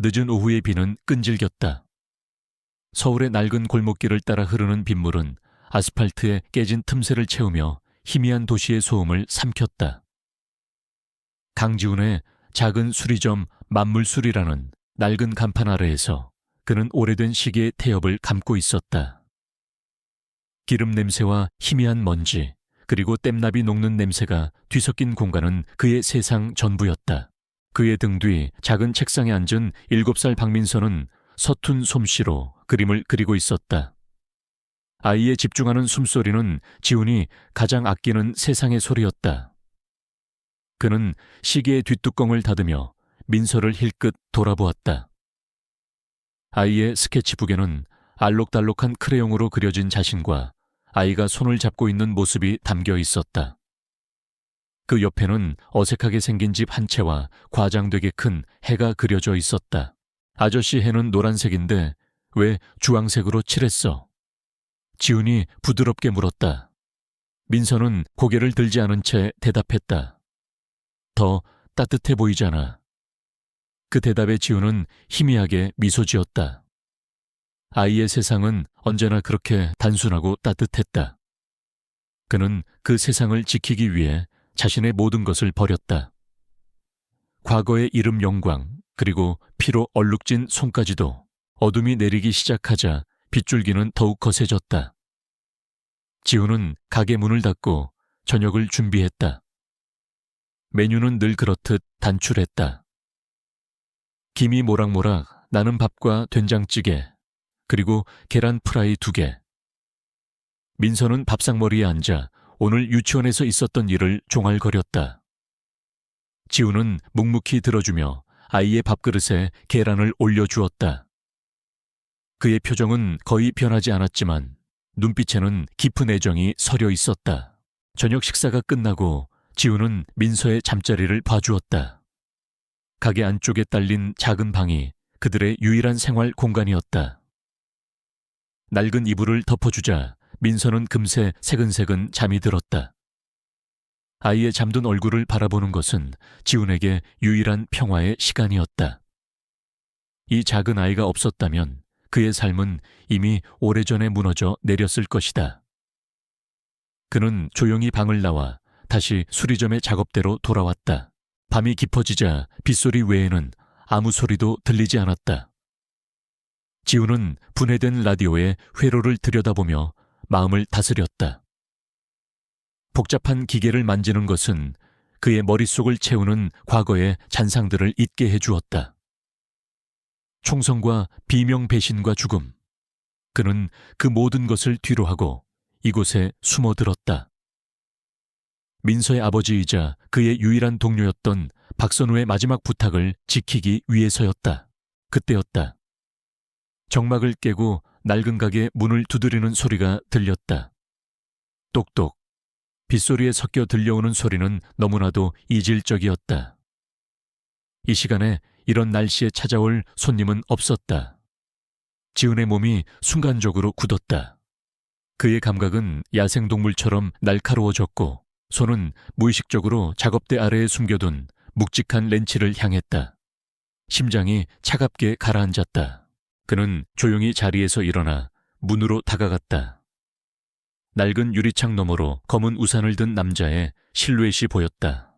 늦은 오후의 비는 끈질겼다. 서울의 낡은 골목길을 따라 흐르는 빗물은 아스팔트에 깨진 틈새를 채우며 희미한 도시의 소음을 삼켰다. 강지훈의 작은 수리점 만물술이라는 낡은 간판 아래에서 그는 오래된 시계의 태엽을 감고 있었다. 기름 냄새와 희미한 먼지, 그리고 땜납이 녹는 냄새가 뒤섞인 공간은 그의 세상 전부였다. 그의 등 뒤 작은 책상에 앉은 7살 박민서는 서툰 솜씨로 그림을 그리고 있었다. 아이의 집중하는 숨소리는 지훈이 가장 아끼는 세상의 소리였다. 그는 시계의 뒷뚜껑을 닫으며 민서를 힐끗 돌아보았다. 아이의 스케치북에는 알록달록한 크레용으로 그려진 자신과 아이가 손을 잡고 있는 모습이 담겨 있었다. 그 옆에는 어색하게 생긴 집 한 채와 과장되게 큰 해가 그려져 있었다. 아저씨 해는 노란색인데 왜 주황색으로 칠했어? 지훈이 부드럽게 물었다. 민서는 고개를 들지 않은 채 대답했다. 더 따뜻해 보이잖아. 그 대답에 지훈은 희미하게 미소 지었다. 아이의 세상은 언제나 그렇게 단순하고 따뜻했다. 그는 그 세상을 지키기 위해 자신의 모든 것을 버렸다. 과거의 이름 영광, 그리고 피로 얼룩진 손까지도. 어둠이 내리기 시작하자 빗줄기는 더욱 거세졌다. 지훈은 가게 문을 닫고 저녁을 준비했다. 메뉴는 늘 그렇듯 단출했다. 김이 모락모락 나는 밥과 된장찌개, 그리고 계란 프라이 2개. 민서는 밥상머리에 앉아 오늘 유치원에서 있었던 일을 종알거렸다. 지훈은 묵묵히 들어주며 아이의 밥그릇에 계란을 올려주었다. 그의 표정은 거의 변하지 않았지만 눈빛에는 깊은 애정이 서려 있었다. 저녁 식사가 끝나고 지훈은 민서의 잠자리를 봐주었다. 가게 안쪽에 딸린 작은 방이 그들의 유일한 생활 공간이었다. 낡은 이불을 덮어주자 민서는 금세 새근새근 잠이 들었다. 아이의 잠든 얼굴을 바라보는 것은 지훈에게 유일한 평화의 시간이었다. 이 작은 아이가 없었다면 그의 삶은 이미 오래전에 무너져 내렸을 것이다. 그는 조용히 방을 나와 다시 수리점의 작업대로 돌아왔다. 밤이 깊어지자 빗소리 외에는 아무 소리도 들리지 않았다. 지훈은 분해된 라디오에 회로를 들여다보며 마음을 다스렸다. 복잡한 기계를 만지는 것은 그의 머릿속을 채우는 과거의 잔상들을 잊게 해주었다. 총성과 비명 배신과 죽음. 그는 그 모든 것을 뒤로하고 이곳에 숨어들었다. 민서의 아버지이자 그의 유일한 동료였던 박선우의 마지막 부탁을 지키기 위해서였다. 그때였다. 정막을 깨고 낡은 가게 문을 두드리는 소리가 들렸다. 똑똑. 빗소리에 섞여 들려오는 소리는 너무나도 이질적이었다. 이 시간에 이런 날씨에 찾아올 손님은 없었다. 지훈의 몸이 순간적으로 굳었다. 그의 감각은 야생동물처럼 날카로워졌고 손은 무의식적으로 작업대 아래에 숨겨둔 묵직한 렌치를 향했다. 심장이 차갑게 가라앉았다. 그는 조용히 자리에서 일어나 문으로 다가갔다. 낡은 유리창 너머로 검은 우산을 든 남자의 실루엣이 보였다.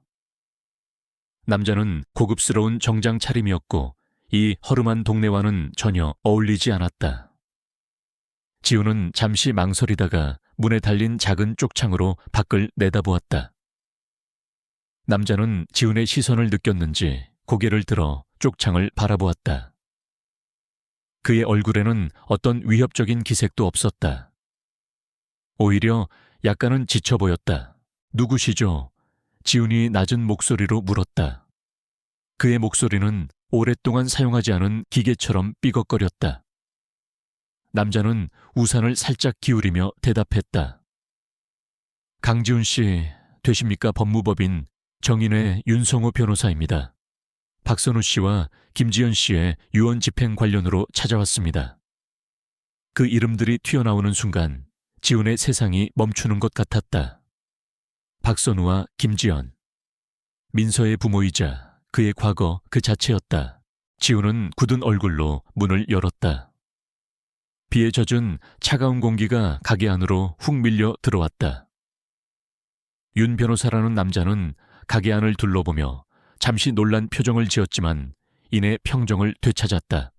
남자는 고급스러운 정장 차림이었고 이 허름한 동네와는 전혀 어울리지 않았다. 지훈은 잠시 망설이다가 문에 달린 작은 쪽창으로 밖을 내다보았다. 남자는 지훈의 시선을 느꼈는지 고개를 들어 쪽창을 바라보았다. 그의 얼굴에는 어떤 위협적인 기색도 없었다. 오히려 약간은 지쳐 보였다. 누구시죠? 지훈이 낮은 목소리로 물었다. 그의 목소리는 오랫동안 사용하지 않은 기계처럼 삐걱거렸다. 남자는 우산을 살짝 기울이며 대답했다. 강지훈 씨 되십니까? 법무법인 정인회 윤성호 변호사입니다. 박선우 씨와 김지연 씨의 유언 집행 관련으로 찾아왔습니다. 그 이름들이 튀어나오는 순간 지훈의 세상이 멈추는 것 같았다. 박선우와 김지연. 민서의 부모이자 그의 과거 그 자체였다. 지우는 굳은 얼굴로 문을 열었다. 비에 젖은 차가운 공기가 가게 안으로 훅 밀려 들어왔다. 윤 변호사라는 남자는 가게 안을 둘러보며 잠시 놀란 표정을 지었지만 이내 평정을 되찾았다.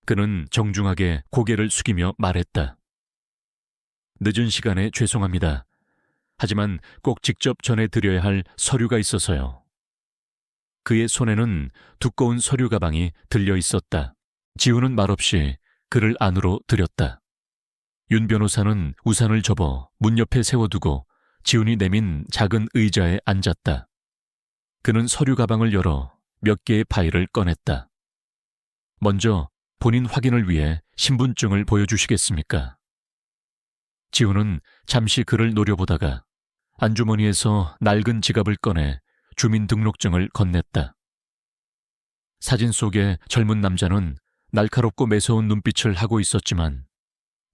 그는 정중하게 고개를 숙이며 말했다. 늦은 시간에 죄송합니다. 하지만 꼭 직접 전해드려야 할 서류가 있어서요. 그의 손에는 두꺼운 서류 가방이 들려 있었다. 지우는 말없이 그를 안으로 들였다. 윤 변호사는 우산을 접어 문 옆에 세워두고 지훈이 내민 작은 의자에 앉았다. 그는 서류 가방을 열어 몇 개의 파일을 꺼냈다. 먼저 본인 확인을 위해 신분증을 보여주시겠습니까? 지훈은 잠시 그를 노려보다가 안주머니에서 낡은 지갑을 꺼내 주민등록증을 건넸다. 사진 속의 젊은 남자는 날카롭고 매서운 눈빛을 하고 있었지만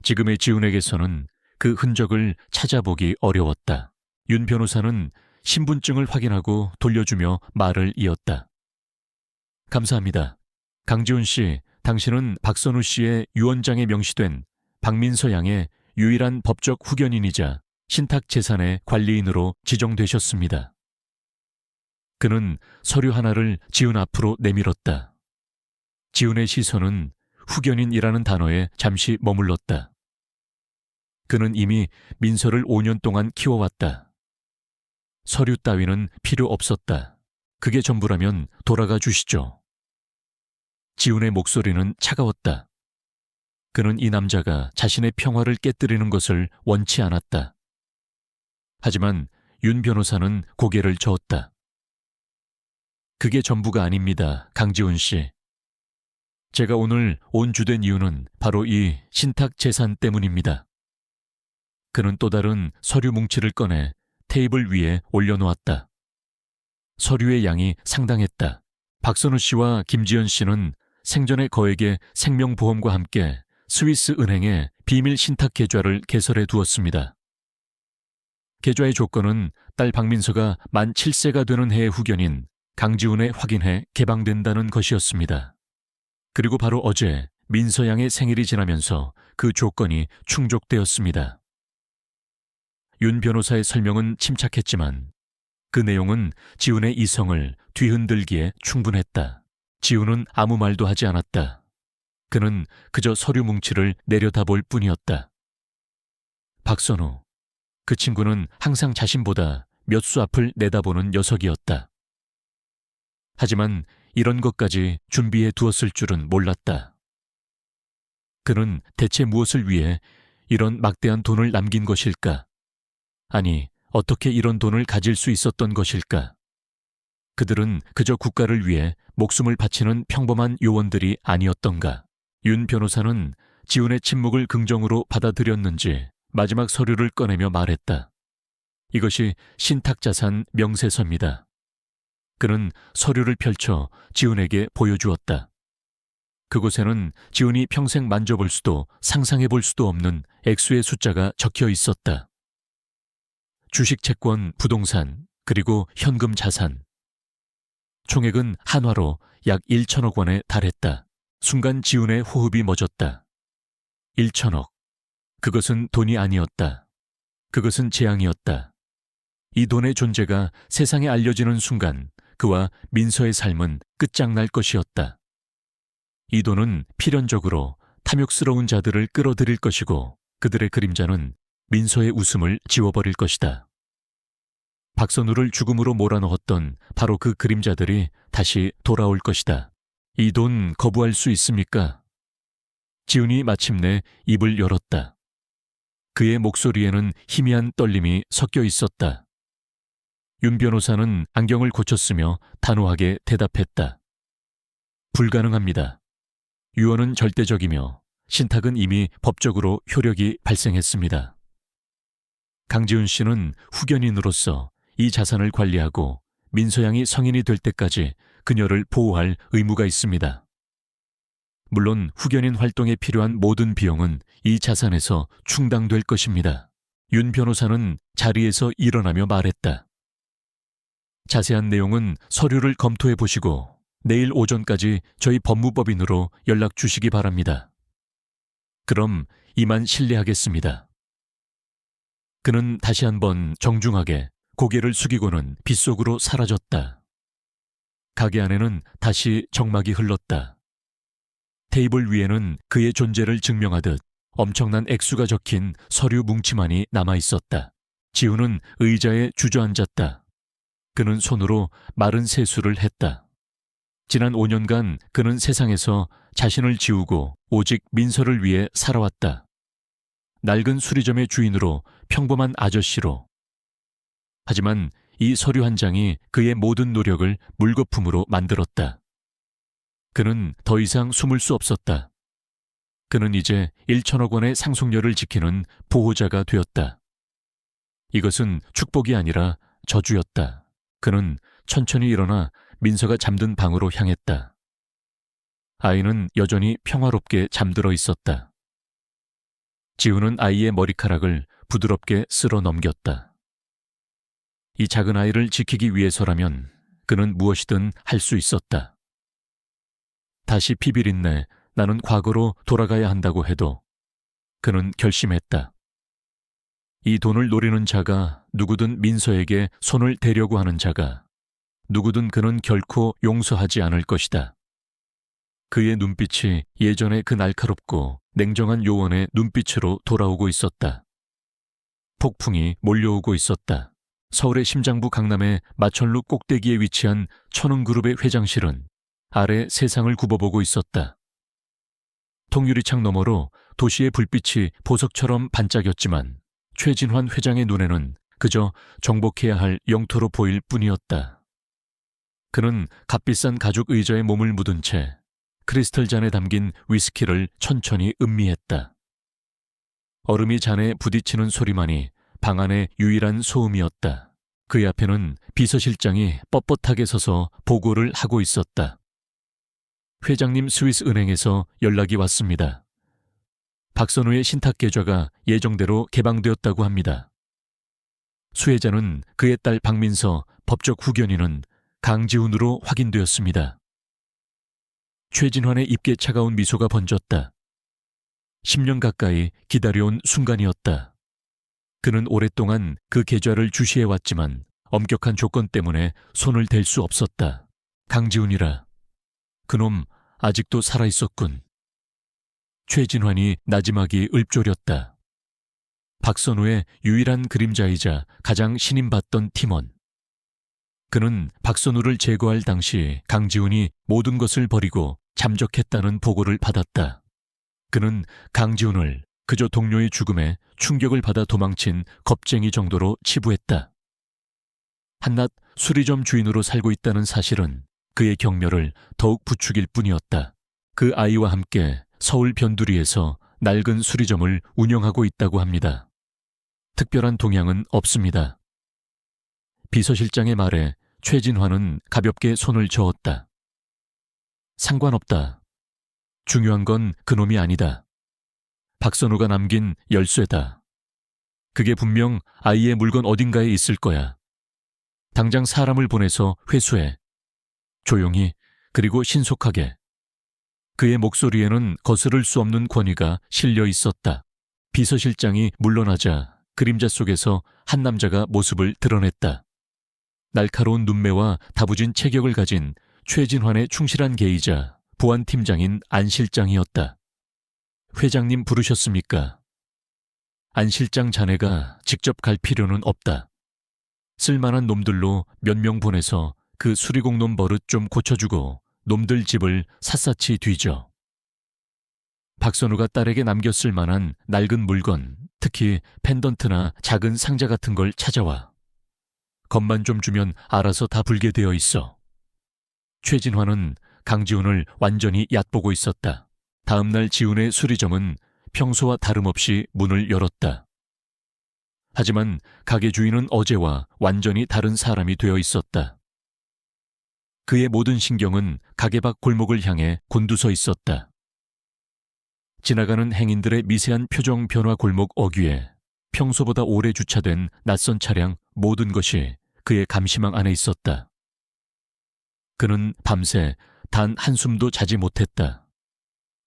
지금의 지훈에게서는 그 흔적을 찾아보기 어려웠다. 윤 변호사는 신분증을 확인하고 돌려주며 말을 이었다. 감사합니다. 강지훈 씨, 당신은 박선우 씨의 유언장에 명시된 박민서 양의 유일한 법적 후견인이자 신탁재산의 관리인으로 지정되셨습니다. 그는 서류 하나를 지훈 앞으로 내밀었다. 지훈의 시선은 후견인이라는 단어에 잠시 머물렀다. 그는 이미 민서를 5년 동안 키워왔다. 서류 따위는 필요 없었다. 그게 전부라면 돌아가 주시죠. 지훈의 목소리는 차가웠다. 그는 이 남자가 자신의 평화를 깨뜨리는 것을 원치 않았다. 하지만 윤 변호사는 고개를 저었다. 그게 전부가 아닙니다, 강지훈 씨. 제가 오늘 온 주된 이유는 바로 이 신탁 재산 때문입니다. 그는 또 다른 서류 뭉치를 꺼내 테이블 위에 올려놓았다. 서류의 양이 상당했다. 박선우 씨와 김지연 씨는 생전에 거액의 생명보험과 함께 스위스 은행에 비밀 신탁 계좌를 개설해 두었습니다. 계좌의 조건은 딸 박민서가 만 7세가 되는 해의 후견인 강지훈에 확인해 개방된다는 것이었습니다. 그리고 바로 어제 민서 양의 생일이 지나면서 그 조건이 충족되었습니다. 윤 변호사의 설명은 침착했지만 그 내용은 지훈의 이성을 뒤흔들기에 충분했다. 지훈은 아무 말도 하지 않았다. 그는 그저 서류 뭉치를 내려다볼 뿐이었다. 박선우, 그 친구는 항상 자신보다 몇 수 앞을 내다보는 녀석이었다. 하지만 이런 것까지 준비해 두었을 줄은 몰랐다. 그는 대체 무엇을 위해 이런 막대한 돈을 남긴 것일까? 아니, 어떻게 이런 돈을 가질 수 있었던 것일까? 그들은 그저 국가를 위해 목숨을 바치는 평범한 요원들이 아니었던가? 윤 변호사는 지훈의 침묵을 긍정으로 받아들였는지 마지막 서류를 꺼내며 말했다. 이것이 신탁자산 명세서입니다. 그는 서류를 펼쳐 지훈에게 보여주었다. 그곳에는 지훈이 평생 만져볼 수도 상상해 볼 수도 없는 액수의 숫자가 적혀 있었다. 주식, 채권, 부동산, 그리고 현금 자산. 총액은 한화로 약 1천억 원에 달했다. 순간 지훈의 호흡이 멎었다. 1천억. 그것은 돈이 아니었다. 그것은 재앙이었다. 이 돈의 존재가 세상에 알려지는 순간 그와 민서의 삶은 끝장날 것이었다. 이 돈은 필연적으로 탐욕스러운 자들을 끌어들일 것이고 그들의 그림자는 민서의 웃음을 지워버릴 것이다. 박선우를 죽음으로 몰아넣었던 바로 그 그림자들이 다시 돌아올 것이다. 이 돈 거부할 수 있습니까? 지훈이 마침내 입을 열었다. 그의 목소리에는 희미한 떨림이 섞여 있었다. 윤 변호사는 안경을 고쳤으며 단호하게 대답했다. 불가능합니다. 유언은 절대적이며 신탁은 이미 법적으로 효력이 발생했습니다. 강지훈 씨는 후견인으로서 이 자산을 관리하고 민서 양이 성인이 될 때까지 그녀를 보호할 의무가 있습니다. 물론 후견인 활동에 필요한 모든 비용은 이 자산에서 충당될 것입니다. 윤 변호사는 자리에서 일어나며 말했다. 자세한 내용은 서류를 검토해 보시고 내일 오전까지 저희 법무법인으로 연락 주시기 바랍니다. 그럼 이만 실례하겠습니다. 그는 다시 한번 정중하게 고개를 숙이고는 빗속으로 사라졌다. 가게 안에는 다시 정막이 흘렀다. 테이블 위에는 그의 존재를 증명하듯 엄청난 액수가 적힌 서류 뭉치만이 남아있었다. 지우는 의자에 주저앉았다. 그는 손으로 마른 세수를 했다. 지난 5년간 그는 세상에서 자신을 지우고 오직 민서를 위해 살아왔다. 낡은 수리점의 주인으로 평범한 아저씨로. 하지만 이 서류 한 장이 그의 모든 노력을 물거품으로 만들었다. 그는 더 이상 숨을 수 없었다. 그는 이제 1천억 원의 상속료를 지키는 보호자가 되었다. 이것은 축복이 아니라 저주였다. 그는 천천히 일어나 민서가 잠든 방으로 향했다. 아이는 여전히 평화롭게 잠들어 있었다. 지우는 아이의 머리카락을 부드럽게 쓸어 넘겼다. 이 작은 아이를 지키기 위해서라면 그는 무엇이든 할 수 있었다. 다시 피비린내 나는 과거로 돌아가야 한다고 해도 그는 결심했다. 이 돈을 노리는 자가 누구든 민서에게 손을 대려고 하는 자가 누구든 그는 결코 용서하지 않을 것이다. 그의 눈빛이 예전의 그 날카롭고 냉정한 요원의 눈빛으로 돌아오고 있었다. 폭풍이 몰려오고 있었다. 서울의 심장부 강남의 마천루 꼭대기에 위치한 천흥그룹의 회장실은 아래 세상을 굽어보고 있었다. 통유리창 너머로 도시의 불빛이 보석처럼 반짝였지만 최진환 회장의 눈에는 그저 정복해야 할 영토로 보일 뿐이었다. 그는 값비싼 가죽 의자에 몸을 묻은 채 크리스털 잔에 담긴 위스키를 천천히 음미했다. 얼음이 잔에 부딪히는 소리만이 방 안의 유일한 소음이었다. 그의 앞에는 비서실장이 뻣뻣하게 서서 보고를 하고 있었다. 회장님, 스위스 은행에서 연락이 왔습니다. 박선우의 신탁 계좌가 예정대로 개방되었다고 합니다. 수혜자는 그의 딸 박민서, 법적 후견인은 강지훈으로 확인되었습니다. 최진환의 입게 차가운 미소가 번졌다. 10년 가까이 기다려온 순간이었다. 그는 오랫동안 그 계좌를 주시해왔지만 엄격한 조건 때문에 손을 댈 수 없었다. 강지훈이라. 그놈 아직도 살아있었군. 최진환이 나지막이 읊조렸다. 박선우의 유일한 그림자이자 가장 신임받던 팀원. 그는 박선우를 제거할 당시 강지훈이 모든 것을 버리고 잠적했다는 보고를 받았다. 그는 강지훈을 그저 동료의 죽음에 충격을 받아 도망친 겁쟁이 정도로 치부했다. 한낱 수리점 주인으로 살고 있다는 사실은 그의 경멸을 더욱 부추길 뿐이었다. 그 아이와 함께 서울 변두리에서 낡은 수리점을 운영하고 있다고 합니다. 특별한 동향은 없습니다. 비서실장의 말에 최진환은 가볍게 손을 저었다. 상관없다. 중요한 건 그놈이 아니다. 박선우가 남긴 열쇠다. 그게 분명 아이의 물건 어딘가에 있을 거야. 당장 사람을 보내서 회수해. 조용히, 그리고 신속하게. 그의 목소리에는 거스를 수 없는 권위가 실려 있었다. 비서실장이 물러나자 그림자 속에서 한 남자가 모습을 드러냈다. 날카로운 눈매와 다부진 체격을 가진 최진환의 충실한 계이자 보안팀장인 안 실장이었다. 회장님 부르셨습니까? 안 실장 자네가 직접 갈 필요는 없다. 쓸만한 놈들로 몇 명 보내서 그 수리공놈 버릇 좀 고쳐주고 놈들 집을 샅샅이 뒤져. 박선우가 딸에게 남겼을 만한 낡은 물건, 특히 펜던트나 작은 상자 같은 걸 찾아와. 겁만 좀 주면 알아서 다 불게 되어 있어. 최진환은 강지훈을 완전히 얕보고 있었다. 다음 날 지훈의 수리점은 평소와 다름없이 문을 열었다. 하지만 가게 주인은 어제와 완전히 다른 사람이 되어 있었다. 그의 모든 신경은 가게 밖 골목을 향해 곤두서 있었다. 지나가는 행인들의 미세한 표정 변화 골목 어귀에 평소보다 오래 주차된 낯선 차량 모든 것이 그의 감시망 안에 있었다. 그는 밤새 단 한숨도 자지 못했다.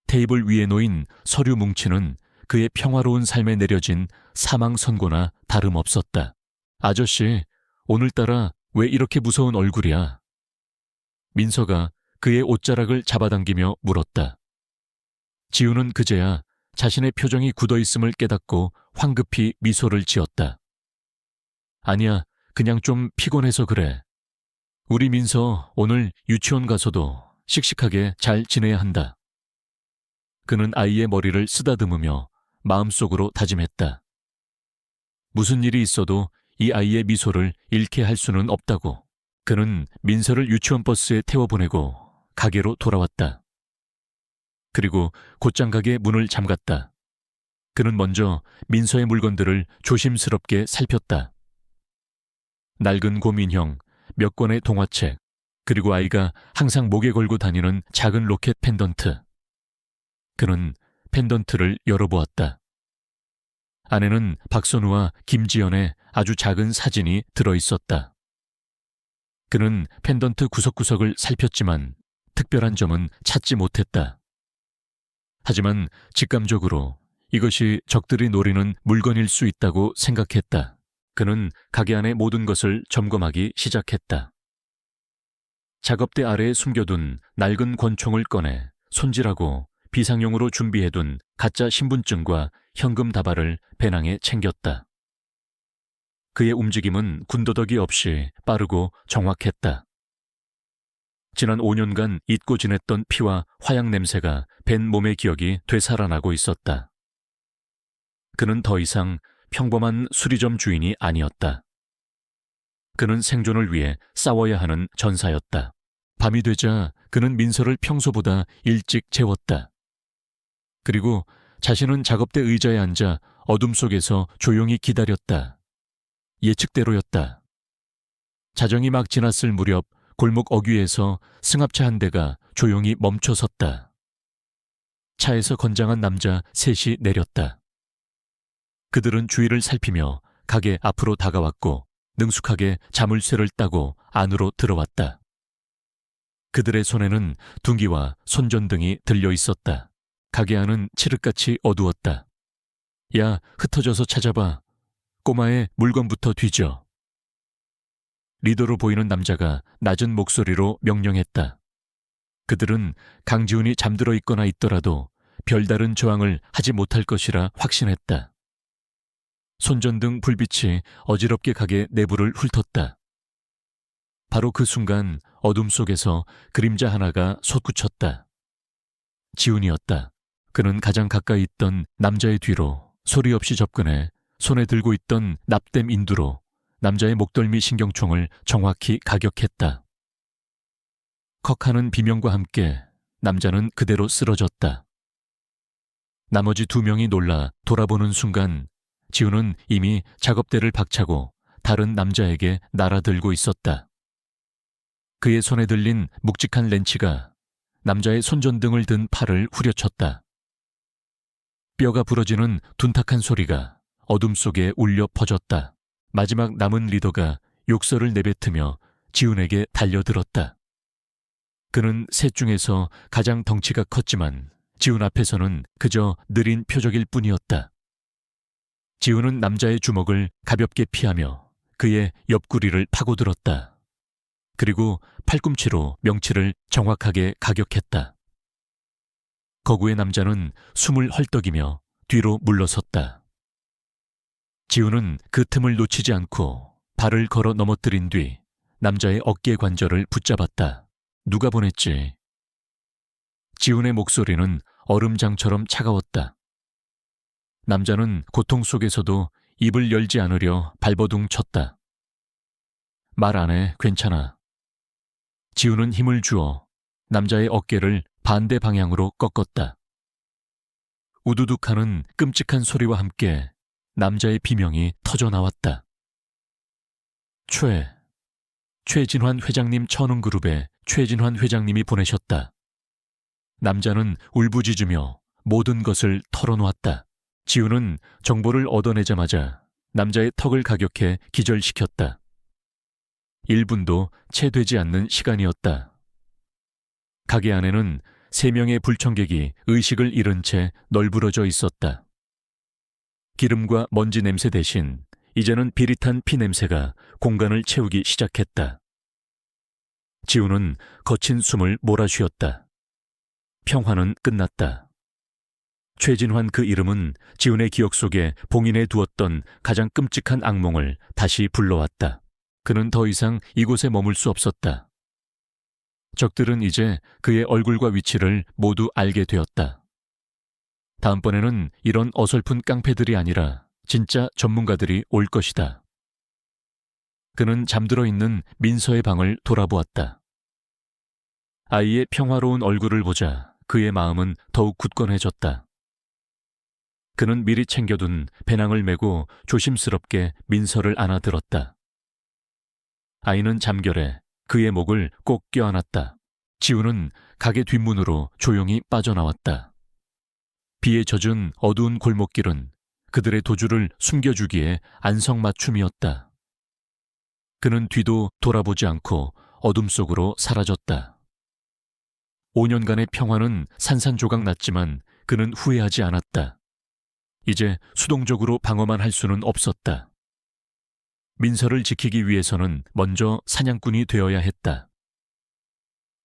테이블 위에 놓인 서류 뭉치는 그의 평화로운 삶에 내려진 사망 선고나 다름없었다. 아저씨, 오늘따라 왜 이렇게 무서운 얼굴이야? 민서가 그의 옷자락을 잡아당기며 물었다. 지우는 그제야 자신의 표정이 굳어있음을 깨닫고 황급히 미소를 지었다. 아니야, 그냥 좀 피곤해서 그래. 우리 민서 오늘 유치원 가서도 씩씩하게 잘 지내야 한다. 그는 아이의 머리를 쓰다듬으며 마음속으로 다짐했다. 무슨 일이 있어도 이 아이의 미소를 잃게 할 수는 없다고. 그는 민서를 유치원 버스에 태워보내고 가게로 돌아왔다. 그리고 곧장 가게 문을 잠갔다. 그는 먼저 민서의 물건들을 조심스럽게 살폈다. 낡은 곰인형, 몇 권의 동화책, 그리고 아이가 항상 목에 걸고 다니는 작은 로켓 펜던트. 그는 펜던트를 열어보았다. 안에는 박선우와 김지연의 아주 작은 사진이 들어있었다. 그는 펜던트 구석구석을 살폈지만 특별한 점은 찾지 못했다. 하지만 직감적으로 이것이 적들이 노리는 물건일 수 있다고 생각했다. 그는 가게 안의 모든 것을 점검하기 시작했다. 작업대 아래에 숨겨둔 낡은 권총을 꺼내 손질하고 비상용으로 준비해둔 가짜 신분증과 현금 다발을 배낭에 챙겼다. 그의 움직임은 군더더기 없이 빠르고 정확했다. 지난 5년간 잊고 지냈던 피와 화약 냄새가 밴 몸의 기억이 되살아나고 있었다. 그는 더 이상 평범한 수리점 주인이 아니었다. 그는 생존을 위해 싸워야 하는 전사였다. 밤이 되자 그는 민서를 평소보다 일찍 재웠다. 그리고 자신은 작업대 의자에 앉아 어둠 속에서 조용히 기다렸다. 예측대로였다. 자정이 막 지났을 무렵 골목 어귀에서 승합차 한 대가 조용히 멈춰섰다. 차에서 건장한 남자 셋이 내렸다. 그들은 주위를 살피며 가게 앞으로 다가왔고 능숙하게 자물쇠를 따고 안으로 들어왔다. 그들의 손에는 둥기와 손전등이 들려 있었다. 가게 안은 칠흑같이 어두웠다. 야, 흩어져서 찾아봐. 꼬마의 물건부터 뒤져. 리더로 보이는 남자가 낮은 목소리로 명령했다. 그들은 강지훈이 잠들어 있거나 있더라도 별다른 저항을 하지 못할 것이라 확신했다. 손전등 불빛이 어지럽게 가게 내부를 훑었다. 바로 그 순간 어둠 속에서 그림자 하나가 솟구쳤다. 지훈이었다. 그는 가장 가까이 있던 남자의 뒤로 소리 없이 접근해 손에 들고 있던 납땜 인두로 남자의 목덜미 신경총을 정확히 가격했다. 컥하는 비명과 함께 남자는 그대로 쓰러졌다. 나머지 2명이 놀라 돌아보는 순간 지훈은 이미 작업대를 박차고 다른 남자에게 날아들고 있었다. 그의 손에 들린 묵직한 렌치가 남자의 손전등을 든 팔을 후려쳤다. 뼈가 부러지는 둔탁한 소리가 어둠 속에 울려 퍼졌다. 마지막 남은 리더가 욕설을 내뱉으며 지훈에게 달려들었다. 그는 셋 중에서 가장 덩치가 컸지만 지훈 앞에서는 그저 느린 표적일 뿐이었다. 지훈은 남자의 주먹을 가볍게 피하며 그의 옆구리를 파고들었다. 그리고 팔꿈치로 명치를 정확하게 가격했다. 거구의 남자는 숨을 헐떡이며 뒤로 물러섰다. 지훈은 그 틈을 놓치지 않고 발을 걸어 넘어뜨린 뒤 남자의 어깨 관절을 붙잡았다. 누가 보냈지? 지훈의 목소리는 얼음장처럼 차가웠다. 남자는 고통 속에서도 입을 열지 않으려 발버둥 쳤다. 말 안 해, 괜찮아. 지훈은 힘을 주어 남자의 어깨를 반대 방향으로 꺾었다. 우두둑하는 끔찍한 소리와 함께 남자의 비명이 터져나왔다. 최진환 회장님 천운그룹에 최진환 회장님이 보내셨다. 남자는 울부짖으며 모든 것을 털어놓았다. 지훈은 정보를 얻어내자마자 남자의 턱을 가격해 기절시켰다. 1분도 채 되지 않는 시간이었다. 가게 안에는 3명의 불청객이 의식을 잃은 채 널브러져 있었다. 기름과 먼지 냄새 대신 이제는 비릿한 피 냄새가 공간을 채우기 시작했다. 지우는 거친 숨을 몰아쉬었다. 평화는 끝났다. 최진환 그 이름은 지훈의 기억 속에 봉인해 두었던 가장 끔찍한 악몽을 다시 불러왔다. 그는 더 이상 이곳에 머물 수 없었다. 적들은 이제 그의 얼굴과 위치를 모두 알게 되었다. 다음번에는 이런 어설픈 깡패들이 아니라 진짜 전문가들이 올 것이다. 그는 잠들어 있는 민서의 방을 돌아보았다. 아이의 평화로운 얼굴을 보자 그의 마음은 더욱 굳건해졌다. 그는 미리 챙겨둔 배낭을 메고 조심스럽게 민서를 안아들었다. 아이는 잠결에 그의 목을 꼭 껴안았다. 지우는 가게 뒷문으로 조용히 빠져나왔다. 비에 젖은 어두운 골목길은 그들의 도주를 숨겨주기에 안성맞춤이었다. 그는 뒤도 돌아보지 않고 어둠 속으로 사라졌다. 5년간의 평화는 산산조각 났지만 그는 후회하지 않았다. 이제 수동적으로 방어만 할 수는 없었다. 민서를 지키기 위해서는 먼저 사냥꾼이 되어야 했다.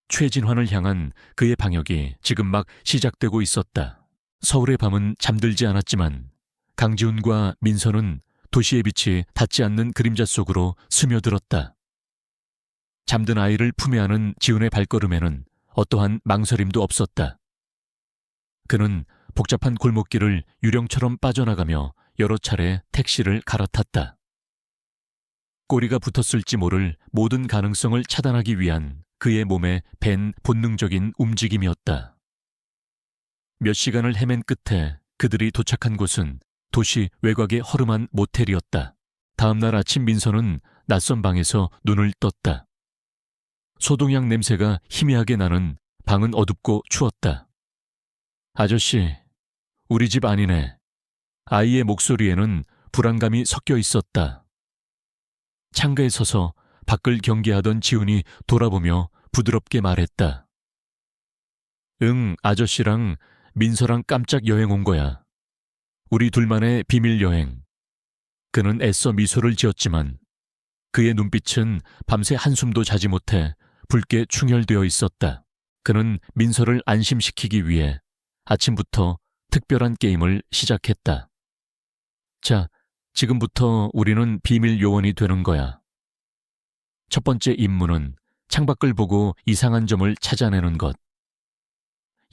최진환을 향한 그의 방역이 지금 막 시작되고 있었다. 서울의 밤은 잠들지 않았지만 강지훈과 민서는 도시의 빛이 닿지 않는 그림자 속으로 스며들었다. 잠든 아이를 품에 안은 지훈의 발걸음에는 어떠한 망설임도 없었다. 그는 복잡한 골목길을 유령처럼 빠져나가며 여러 차례 택시를 갈아탔다. 꼬리가 붙었을지 모를 모든 가능성을 차단하기 위한 그의 몸에 밴 본능적인 움직임이었다. 몇 시간을 헤맨 끝에 그들이 도착한 곳은 도시 외곽의 허름한 모텔이었다. 다음 날 아침 민서는 낯선 방에서 눈을 떴다. 소독약 냄새가 희미하게 나는 방은 어둡고 추웠다. 아저씨, 우리 집 아니네. 아이의 목소리에는 불안감이 섞여 있었다. 창가에 서서 밖을 경계하던 지훈이 돌아보며 부드럽게 말했다. 응, 아저씨랑 민서랑 깜짝 여행 온 거야. 우리 둘만의 비밀 여행. 그는 애써 미소를 지었지만 그의 눈빛은 밤새 한숨도 자지 못해 붉게 충혈되어 있었다. 그는 민서를 안심시키기 위해 아침부터 특별한 게임을 시작했다. 자, 지금부터 우리는 비밀 요원이 되는 거야. 첫 번째 임무는 창밖을 보고 이상한 점을 찾아내는 것.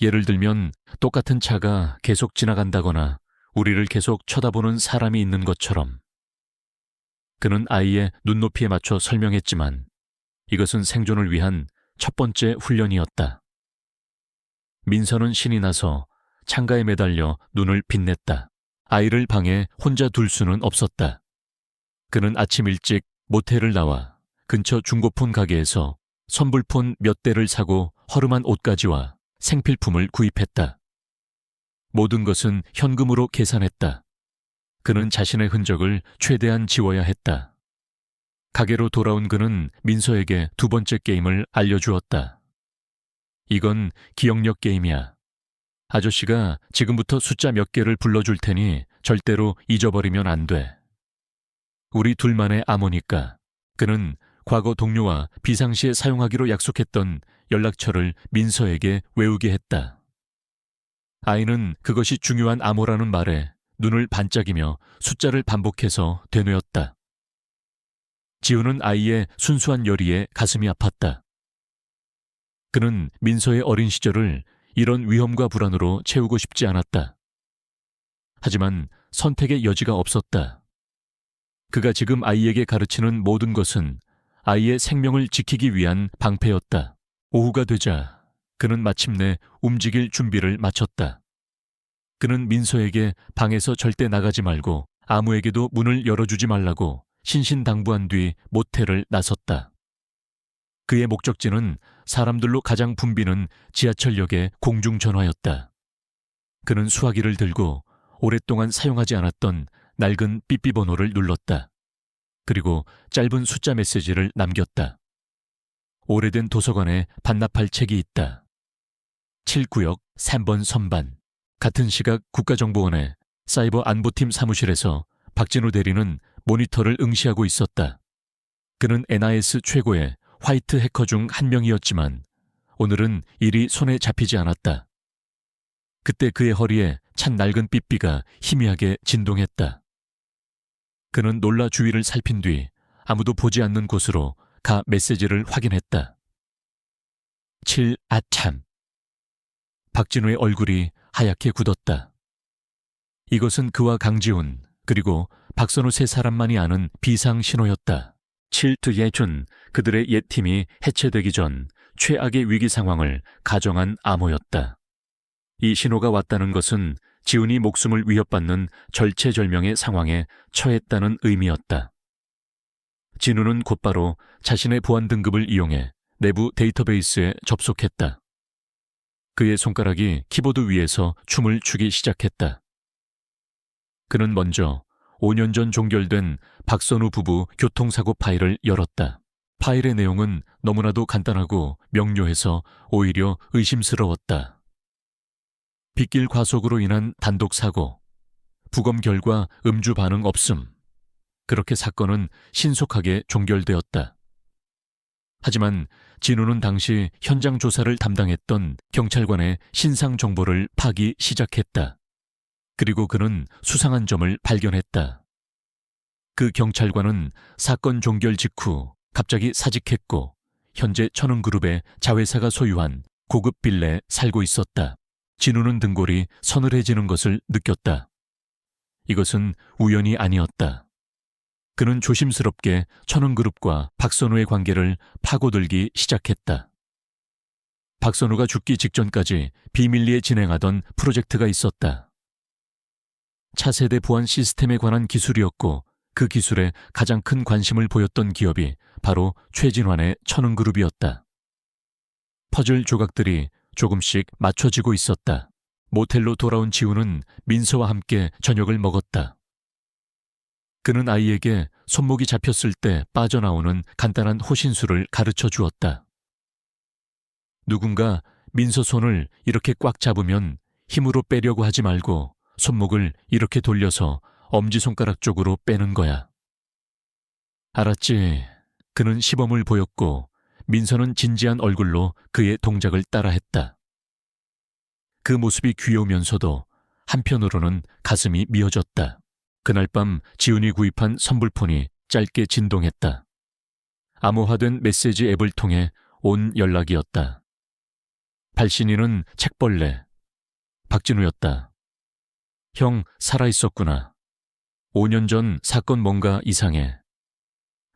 예를 들면 똑같은 차가 계속 지나간다거나 우리를 계속 쳐다보는 사람이 있는 것처럼. 그는 아이의 눈높이에 맞춰 설명했지만 이것은 생존을 위한 첫 번째 훈련이었다. 민서는 신이 나서 창가에 매달려 눈을 빛냈다. 아이를 방에 혼자 둘 수는 없었다. 그는 아침 일찍 모텔을 나와 근처 중고폰 가게에서 선불폰 몇 대를 사고 허름한 옷가지와 생필품을 구입했다. 모든 것은 현금으로 계산했다. 그는 자신의 흔적을 최대한 지워야 했다. 가게로 돌아온 그는 민서에게 두 번째 게임을 알려주었다. 이건 기억력 게임이야. 아저씨가 지금부터 숫자 몇 개를 불러줄 테니 절대로 잊어버리면 안 돼. 우리 둘만의 암호니까. 그는 과거 동료와 비상시에 사용하기로 약속했던 연락처를 민서에게 외우게 했다. 아이는 그것이 중요한 암호라는 말에 눈을 반짝이며 숫자를 반복해서 되뇌었다. 지우는 아이의 순수한 열의에 가슴이 아팠다. 그는 민서의 어린 시절을 이런 위험과 불안으로 채우고 싶지 않았다. 하지만 선택의 여지가 없었다. 그가 지금 아이에게 가르치는 모든 것은 아이의 생명을 지키기 위한 방패였다. 오후가 되자 그는 마침내 움직일 준비를 마쳤다. 그는 민서에게 방에서 절대 나가지 말고 아무에게도 문을 열어주지 말라고 신신당부한 뒤 모텔을 나섰다. 그의 목적지는 사람들로 가장 붐비는 지하철역의 공중전화였다. 그는 수화기를 들고 오랫동안 사용하지 않았던 낡은 삐삐번호를 눌렀다. 그리고 짧은 숫자 메시지를 남겼다. 오래된 도서관에 반납할 책이 있다. 7구역 3번 선반. 같은 시각 국가정보원의 사이버 안보팀 사무실에서 박진우 대리는 모니터를 응시하고 있었다. 그는 NIS 최고의 화이트 해커 중 한 명이었지만 오늘은 일이 손에 잡히지 않았다. 그때 그의 허리에 찬 낡은 삐삐가 희미하게 진동했다. 그는 놀라 주위를 살핀 뒤 아무도 보지 않는 곳으로 가 메시지를 확인했다. 7 아참. 박진우의 얼굴이 하얗게 굳었다. 이것은 그와 강지훈 그리고 박선우 세 사람만이 아는 비상 신호였다. 7 예준 그들의 옛 팀이 해체되기 전 최악의 위기 상황을 가정한 암호였다. 이 신호가 왔다는 것은 지훈이 목숨을 위협받는 절체절명의 상황에 처했다는 의미였다. 진우는 곧바로 자신의 보안 등급을 이용해 내부 데이터베이스에 접속했다. 그의 손가락이 키보드 위에서 춤을 추기 시작했다. 그는 먼저 5년 전 종결된 박선우 부부 교통사고 파일을 열었다. 파일의 내용은 너무나도 간단하고 명료해서 오히려 의심스러웠다. 빗길 과속으로 인한 단독 사고, 부검 결과 음주 반응 없음. 그렇게 사건은 신속하게 종결되었다. 하지만 진우는 당시 현장 조사를 담당했던 경찰관의 신상 정보를 파기 시작했다. 그리고 그는 수상한 점을 발견했다. 그 경찰관은 사건 종결 직후 갑자기 사직했고 현재 천흥그룹의 자회사가 소유한 고급 빌라에 살고 있었다. 진우는 등골이 서늘해지는 것을 느꼈다. 이것은 우연이 아니었다. 그는 조심스럽게 천흥그룹과 박선우의 관계를 파고들기 시작했다. 박선우가 죽기 직전까지 비밀리에 진행하던 프로젝트가 있었다. 차세대 보안 시스템에 관한 기술이었고 그 기술에 가장 큰 관심을 보였던 기업이 바로 최진환의 천흥그룹이었다. 퍼즐 조각들이 조금씩 맞춰지고 있었다. 모텔로 돌아온 지우는 민서와 함께 저녁을 먹었다. 그는 아이에게 손목이 잡혔을 때 빠져나오는 간단한 호신술을 가르쳐 주었다. 누군가 민서 손을 이렇게 꽉 잡으면 힘으로 빼려고 하지 말고 손목을 이렇게 돌려서 엄지손가락 쪽으로 빼는 거야. 알았지. 그는 시범을 보였고 민서는 진지한 얼굴로 그의 동작을 따라했다. 그 모습이 귀여우면서도 한편으로는 가슴이 미어졌다. 그날 밤 지훈이 구입한 선불폰이 짧게 진동했다. 암호화된 메시지 앱을 통해 온 연락이었다. 발신인은 책벌레. 박진우였다. 형, 살아있었구나. 5년 전 사건 뭔가 이상해.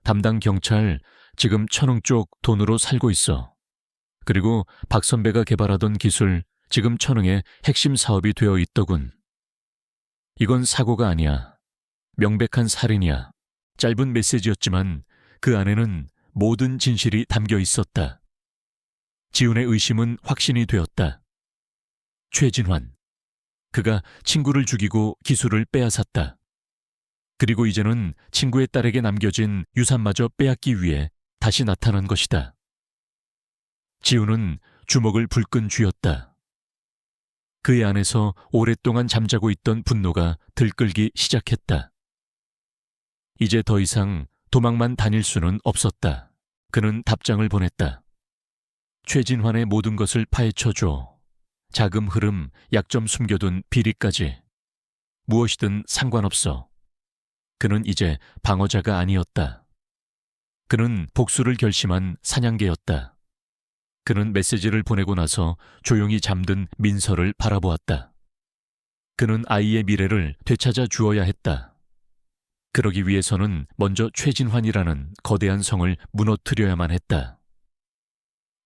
담당 경찰 지금 천흥 쪽 돈으로 살고 있어. 그리고 박 선배가 개발하던 기술 지금 천흥의 핵심 사업이 되어 있더군. 이건 사고가 아니야. 명백한 살인이야. 짧은 메시지였지만 그 안에는 모든 진실이 담겨 있었다. 지훈의 의심은 확신이 되었다. 최진환. 그가 친구를 죽이고 기술을 빼앗았다. 그리고 이제는 친구의 딸에게 남겨진 유산마저 빼앗기 위해 다시 나타난 것이다. 지훈은 주먹을 불끈 쥐었다. 그의 안에서 오랫동안 잠자고 있던 분노가 들끓기 시작했다. 이제 더 이상 도망만 다닐 수는 없었다. 그는 답장을 보냈다. 최진환의 모든 것을 파헤쳐줘. 자금 흐름, 약점 숨겨둔 비리까지. 무엇이든 상관없어. 그는 이제 방어자가 아니었다. 그는 복수를 결심한 사냥개였다. 그는 메시지를 보내고 나서 조용히 잠든 민서를 바라보았다. 그는 아이의 미래를 되찾아 주어야 했다. 그러기 위해서는 먼저 최진환이라는 거대한 성을 무너뜨려야만 했다.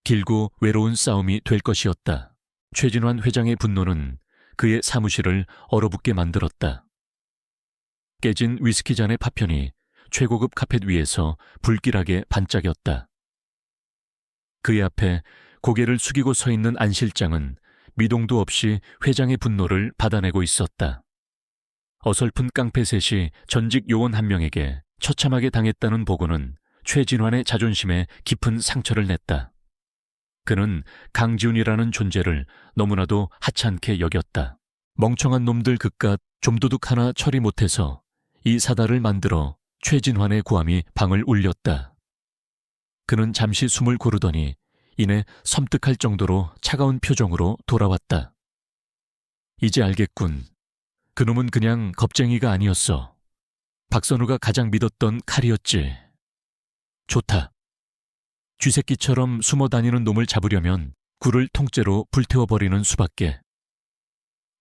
길고 외로운 싸움이 될 것이었다. 최진환 회장의 분노는 그의 사무실을 얼어붙게 만들었다. 깨진 위스키 잔의 파편이 최고급 카펫 위에서 불길하게 반짝였다. 그의 앞에 고개를 숙이고 서 있는 안 실장은 미동도 없이 회장의 분노를 받아내고 있었다. 어설픈 깡패셋이 전직 요원 한 명에게 처참하게 당했다는 보고는 최진환의 자존심에 깊은 상처를 냈다. 그는 강지훈이라는 존재를 너무나도 하찮게 여겼다. 멍청한 놈들 그깟 좀도둑 하나 처리 못해서 이 사달을 만들어 최진환의 고함이 방을 울렸다. 그는 잠시 숨을 고르더니 이내 섬뜩할 정도로 차가운 표정으로 돌아왔다. 이제 알겠군. 그놈은 그냥 겁쟁이가 아니었어. 박선우가 가장 믿었던 칼이었지. 좋다. 쥐새끼처럼 숨어 다니는 놈을 잡으려면 굴을 통째로 불태워버리는 수밖에.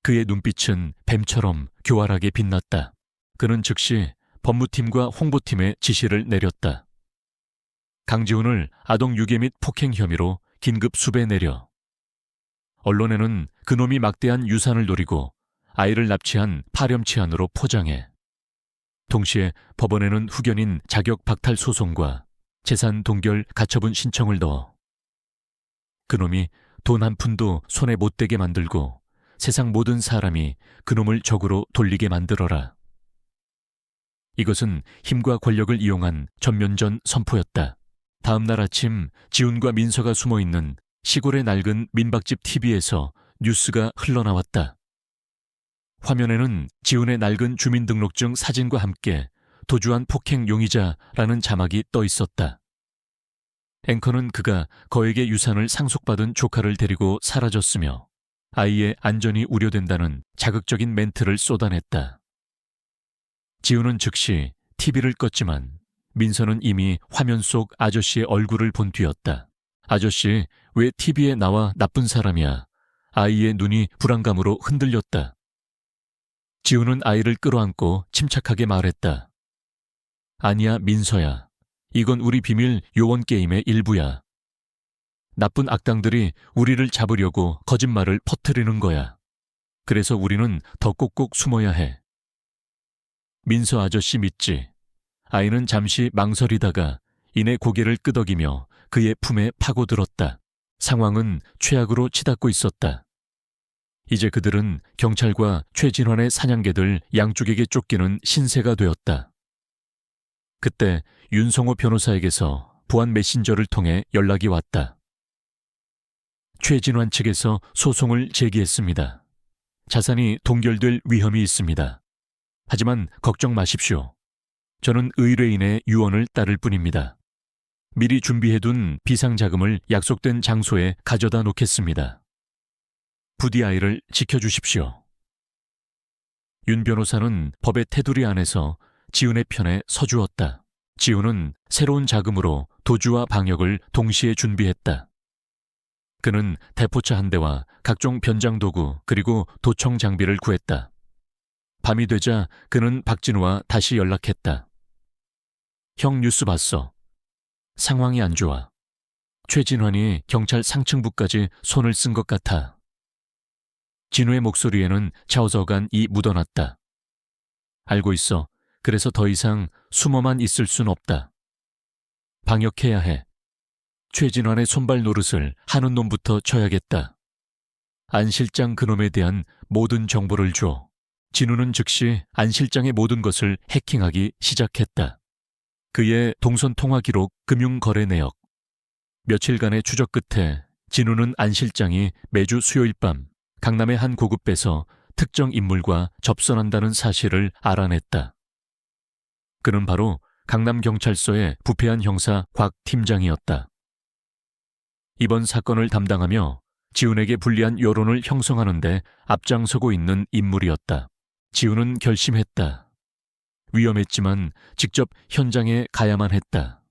그의 눈빛은 뱀처럼 교활하게 빛났다. 그는 즉시 법무팀과 홍보팀에 지시를 내렸다. 강지훈을 아동 유괴 및 폭행 혐의로 긴급 수배 내려. 언론에는 그놈이 막대한 유산을 노리고 아이를 납치한 파렴치한으로 포장해. 동시에 법원에는 후견인 자격 박탈 소송과 재산 동결 가처분 신청을 넣어. 그놈이 돈 한 푼도 손에 못 대게 만들고 세상 모든 사람이 그놈을 적으로 돌리게 만들어라. 이것은 힘과 권력을 이용한 전면전 선포였다. 다음 날 아침 지훈과 민서가 숨어있는 시골의 낡은 민박집 TV에서 뉴스가 흘러나왔다. 화면에는 지훈의 낡은 주민등록증 사진과 함께 도주한 폭행 용의자라는 자막이 떠 있었다. 앵커는 그가 거액의 유산을 상속받은 조카를 데리고 사라졌으며 아이의 안전이 우려된다는 자극적인 멘트를 쏟아냈다. 지훈은 즉시 TV를 껐지만 민서는 이미 화면 속 아저씨의 얼굴을 본 뒤였다. 아저씨, 왜 TV에 나와 나쁜 사람이야? 아이의 눈이 불안감으로 흔들렸다. 지훈은 아이를 끌어안고 침착하게 말했다. 아니야, 민서야. 이건 우리 비밀 요원 게임의 일부야. 나쁜 악당들이 우리를 잡으려고 거짓말을 퍼뜨리는 거야. 그래서 우리는 더 꼭꼭 숨어야 해. 민서 아저씨 믿지? 아이는 잠시 망설이다가 이내 고개를 끄덕이며 그의 품에 파고들었다. 상황은 최악으로 치닫고 있었다. 이제 그들은 경찰과 최진환의 사냥개들 양쪽에게 쫓기는 신세가 되었다. 그때 윤성호 변호사에게서 보안 메신저를 통해 연락이 왔다. 최진환 측에서 소송을 제기했습니다. 자산이 동결될 위험이 있습니다. 하지만 걱정 마십시오. 저는 의뢰인의 유언을 따를 뿐입니다. 미리 준비해둔 비상자금을 약속된 장소에 가져다 놓겠습니다. 부디 아이를 지켜주십시오. 윤 변호사는 법의 테두리 안에서 지훈의 편에 서주었다. 지훈은 새로운 자금으로 도주와 방역을 동시에 준비했다. 그는 대포차 한 대와 각종 변장 도구 그리고 도청 장비를 구했다. 밤이 되자 그는 박진우와 다시 연락했다. 형 뉴스 봤어. 상황이 안 좋아. 최진환이 경찰 상층부까지 손을 쓴 것 같아. 진우의 목소리에는 좌우저간이 묻어났다. 알고 있어. 그래서 더 이상 숨어만 있을 순 없다. 방역해야 해. 최진환의 손발 노릇을 하는 놈부터 쳐야겠다. 안 실장 그놈에 대한 모든 정보를 줘. 진우는 즉시 안 실장의 모든 것을 해킹하기 시작했다. 그의 동선 통화 기록, 금융거래 내역. 며칠간의 추적 끝에 진우는 안 실장이 매주 수요일 밤 강남의 한 고급배에서 특정 인물과 접선한다는 사실을 알아냈다. 그는 바로 강남경찰서의 부패한 형사 곽 팀장이었다. 이번 사건을 담당하며 지훈에게 불리한 여론을 형성하는 데 앞장서고 있는 인물이었다. 지훈은 결심했다. 위험했지만 직접 현장에 가야만 했다.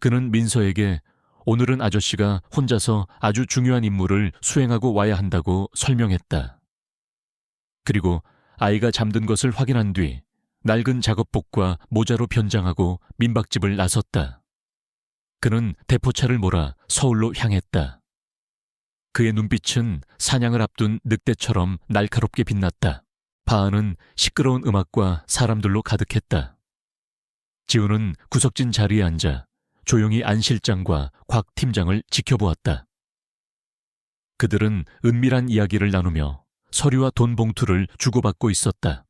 그는 민서에게 오늘은 아저씨가 혼자서 아주 중요한 임무를 수행하고 와야 한다고 설명했다. 그리고 아이가 잠든 것을 확인한 뒤 낡은 작업복과 모자로 변장하고 민박집을 나섰다. 그는 대포차를 몰아 서울로 향했다. 그의 눈빛은 사냥을 앞둔 늑대처럼 날카롭게 빛났다. 바 안은 시끄러운 음악과 사람들로 가득했다. 지훈은 구석진 자리에 앉아 조용히 안 실장과 곽 팀장을 지켜보았다. 그들은 은밀한 이야기를 나누며 서류와 돈 봉투를 주고받고 있었다.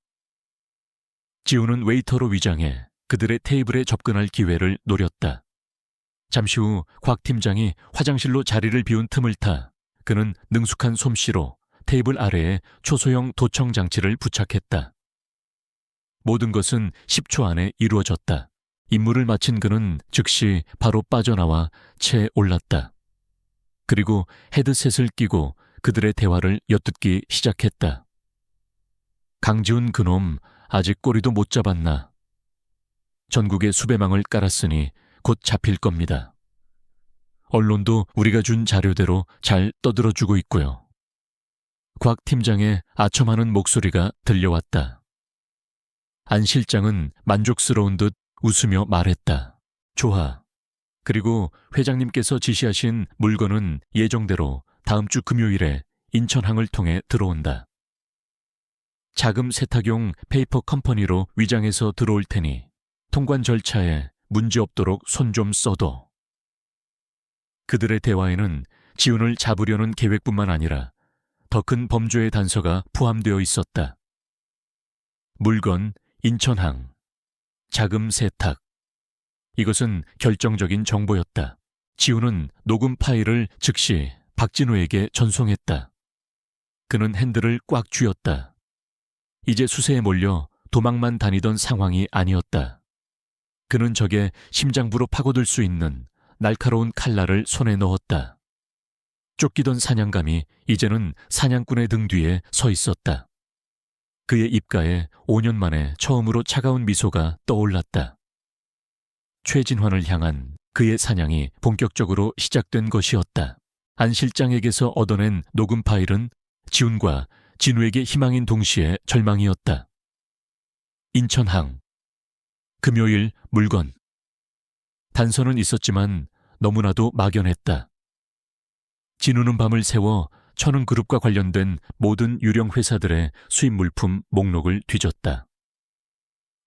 지훈은 웨이터로 위장해 그들의 테이블에 접근할 기회를 노렸다. 잠시 후 곽 팀장이 화장실로 자리를 비운 틈을 타 그는 능숙한 솜씨로 테이블 아래에 초소형 도청 장치를 부착했다. 모든 것은 10초 안에 이루어졌다. 임무를 마친 그는 즉시 바로 빠져나와 채에 올랐다. 그리고 헤드셋을 끼고 그들의 대화를 엿듣기 시작했다. 강지훈 그놈 아직 꼬리도 못 잡았나. 전국에 수배망을 깔았으니 곧 잡힐 겁니다. 언론도 우리가 준 자료대로 잘 떠들어주고 있고요. 곽 팀장의 아첨하는 목소리가 들려왔다. 안 실장은 만족스러운 듯 웃으며 말했다. 좋아. 그리고 회장님께서 지시하신 물건은 예정대로 다음 주 금요일에 인천항을 통해 들어온다. 자금 세탁용 페이퍼 컴퍼니로 위장해서 들어올 테니 통관 절차에 문제없도록 손 좀 써둬. 그들의 대화에는 지훈을 잡으려는 계획뿐만 아니라 더 큰 범죄의 단서가 포함되어 있었다. 물건, 인천항, 자금 세탁. 이것은 결정적인 정보였다. 지훈은 녹음 파일을 즉시 박진우에게 전송했다. 그는 핸들을 꽉 쥐었다. 이제 수세에 몰려 도망만 다니던 상황이 아니었다. 그는 적의 심장부로 파고들 수 있는 날카로운 칼날을 손에 넣었다. 쫓기던 사냥감이 이제는 사냥꾼의 등 뒤에 서 있었다. 그의 입가에 5년 만에 처음으로 차가운 미소가 떠올랐다. 최진환을 향한 그의 사냥이 본격적으로 시작된 것이었다. 안 실장에게서 얻어낸 녹음 파일은 지훈과 진우에게 희망인 동시에 절망이었다. 인천항, 금요일 물건. 단서는 있었지만 너무나도 막연했다. 진우는 밤을 새워 천은그룹과 관련된 모든 유령 회사들의 수입 물품 목록을 뒤졌다.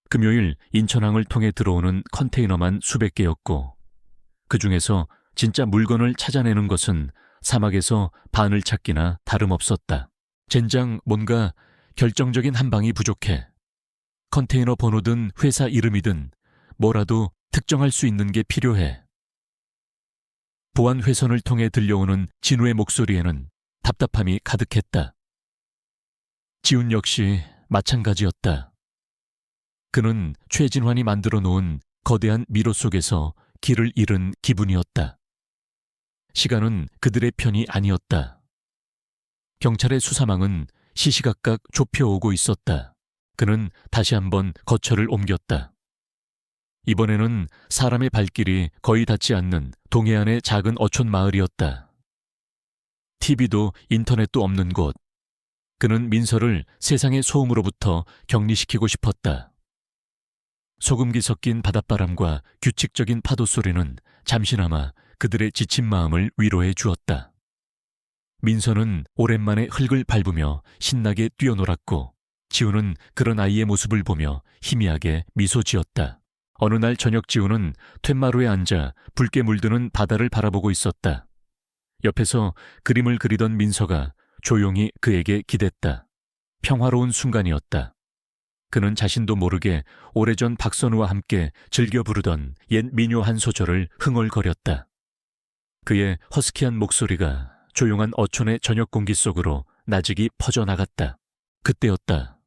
금요일 인천항을 통해 들어오는 컨테이너만 수백 개였고 그 중에서 진짜 물건을 찾아내는 것은 사막에서 바늘 찾기나 다름없었다. 젠장 뭔가 결정적인 한 방이 부족해. 컨테이너 번호든 회사 이름이든 뭐라도 특정할 수 있는 게 필요해. 보안 회선을 통해 들려오는 진우의 목소리에는 답답함이 가득했다. 지훈 역시 마찬가지였다. 그는 최진환이 만들어 놓은 거대한 미로 속에서 길을 잃은 기분이었다. 시간은 그들의 편이 아니었다. 경찰의 수사망은 시시각각 좁혀오고 있었다. 그는 다시 한번 거처를 옮겼다. 이번에는 사람의 발길이 거의 닿지 않는 동해안의 작은 어촌 마을이었다. TV도 인터넷도 없는 곳. 그는 민서를 세상의 소음으로부터 격리시키고 싶었다. 소금기 섞인 바닷바람과 규칙적인 파도 소리는 잠시나마 그들의 지친 마음을 위로해 주었다. 민서는 오랜만에 흙을 밟으며 신나게 뛰어놀았고 지우는 그런 아이의 모습을 보며 희미하게 미소 지었다. 어느 날 저녁 지우는 툇마루에 앉아 붉게 물드는 바다를 바라보고 있었다. 옆에서 그림을 그리던 민서가 조용히 그에게 기댔다. 평화로운 순간이었다. 그는 자신도 모르게 오래전 박선우와 함께 즐겨 부르던 옛 민요 한 소절을 흥얼거렸다. 그의 허스키한 목소리가 조용한 어촌의 저녁 공기 속으로 나직이 퍼져나갔다. 그때였다.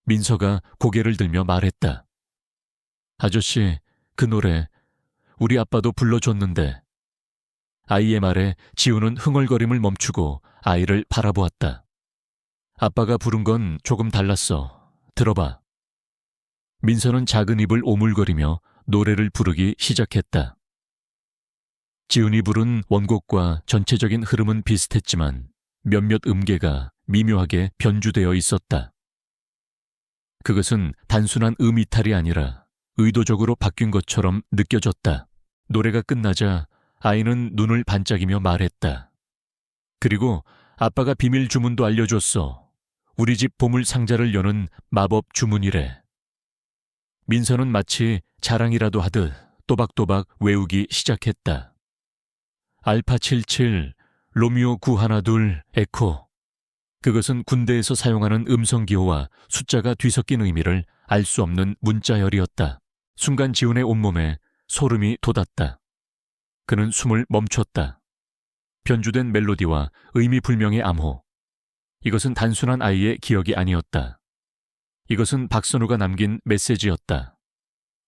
민서가 고개를 들며 말했다. 아저씨, 그 노래 우리 아빠도 불러줬는데. 아이의 말에 지우는 흥얼거림을 멈추고 아이를 바라보았다. 아빠가 부른 건 조금 달랐어. 들어봐. 민서는 작은 입을 오물거리며 노래를 부르기 시작했다. 지훈이 부른 원곡과 전체적인 흐름은 비슷했지만 몇몇 음계가 미묘하게 변주되어 있었다. 그것은 단순한 이탈이 아니라 의도적으로 바뀐 것처럼 느껴졌다. 노래가 끝나자 아이는 눈을 반짝이며 말했다. 그리고 아빠가 비밀 주문도 알려줬어. 우리 집 보물 상자를 여는 마법 주문이래. 민서는 마치 자랑이라도 하듯 또박또박 외우기 시작했다. 알파 77, 로미오 912, 에코. 그것은 군대에서 사용하는 음성기호와 숫자가 뒤섞인 의미를 알 수 없는 문자열이었다. 순간 지훈의 온몸에 소름이 돋았다. 그는 숨을 멈췄다. 변주된 멜로디와 의미불명의 암호. 이것은 단순한 아이의 기억이 아니었다. 이것은 박선우가 남긴 메시지였다.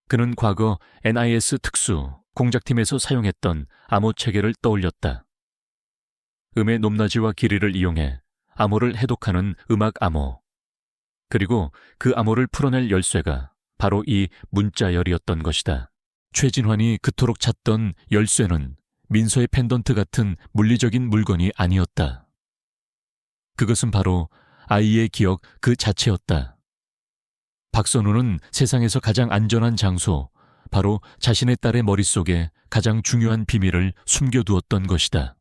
그는 과거 NIS 특수 공작팀에서 사용했던 암호 체계를 떠올렸다. 음의 높낮이와 길이를 이용해 암호를 해독하는 음악 암호. 그리고 그 암호를 풀어낼 열쇠가 바로 이 문자열이었던 것이다. 최진환이 그토록 찾던 열쇠는 민서의 펜던트 같은 물리적인 물건이 아니었다. 그것은 바로 아이의 기억 그 자체였다. 박선우는 세상에서 가장 안전한 장소, 바로 자신의 딸의 머릿속에 가장 중요한 비밀을 숨겨두었던 것이다.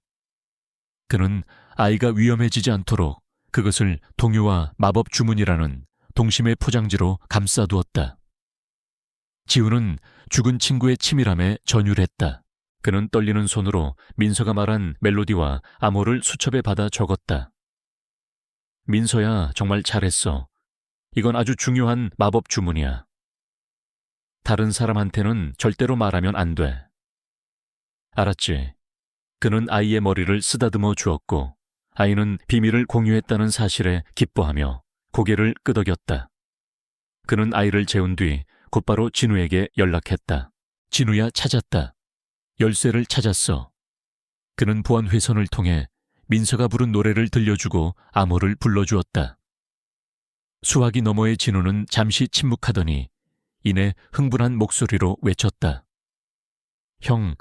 그는 아이가 위험해지지 않도록 그것을 동요와 마법 주문이라는 동심의 포장지로 감싸두었다. 지우는 죽은 친구의 치밀함에 전율했다. 그는 떨리는 손으로 민서가 말한 멜로디와 암호를 수첩에 받아 적었다. 민서야, 정말 잘했어. 이건 아주 중요한 마법 주문이야. 다른 사람한테는 절대로 말하면 안 돼. 알았지? 그는 아이의 머리를 쓰다듬어 주었고 아이는 비밀을 공유했다는 사실에 기뻐하며 고개를 끄덕였다. 그는 아이를 재운 뒤 곧바로 진우에게 연락했다. 진우야, 찾았다. 열쇠를 찾았어. 그는 보안 회선을 통해 민서가 부른 노래를 들려주고 암호를 불러주었다. 수화기 너머의 진우는 잠시 침묵하더니 이내 흥분한 목소리로 외쳤다. 형,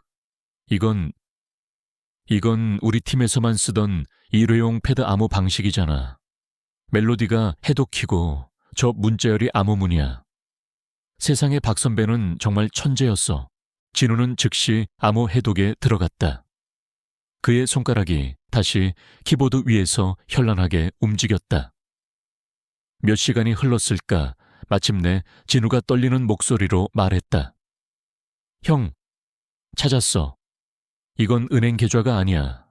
이건 우리 팀에서만 쓰던 일회용 패드 암호 방식이잖아. 멜로디가 해독키고 저 문자열이 암호문이야. 세상의 박 선배는 정말 천재였어. 진우는 즉시 암호 해독에 들어갔다. 그의 손가락이 다시 키보드 위에서 현란하게 움직였다. 몇 시간이 흘렀을까 마침내 진우가 떨리는 목소리로 말했다. 형, 찾았어. 이건 은행 계좌가 아니야.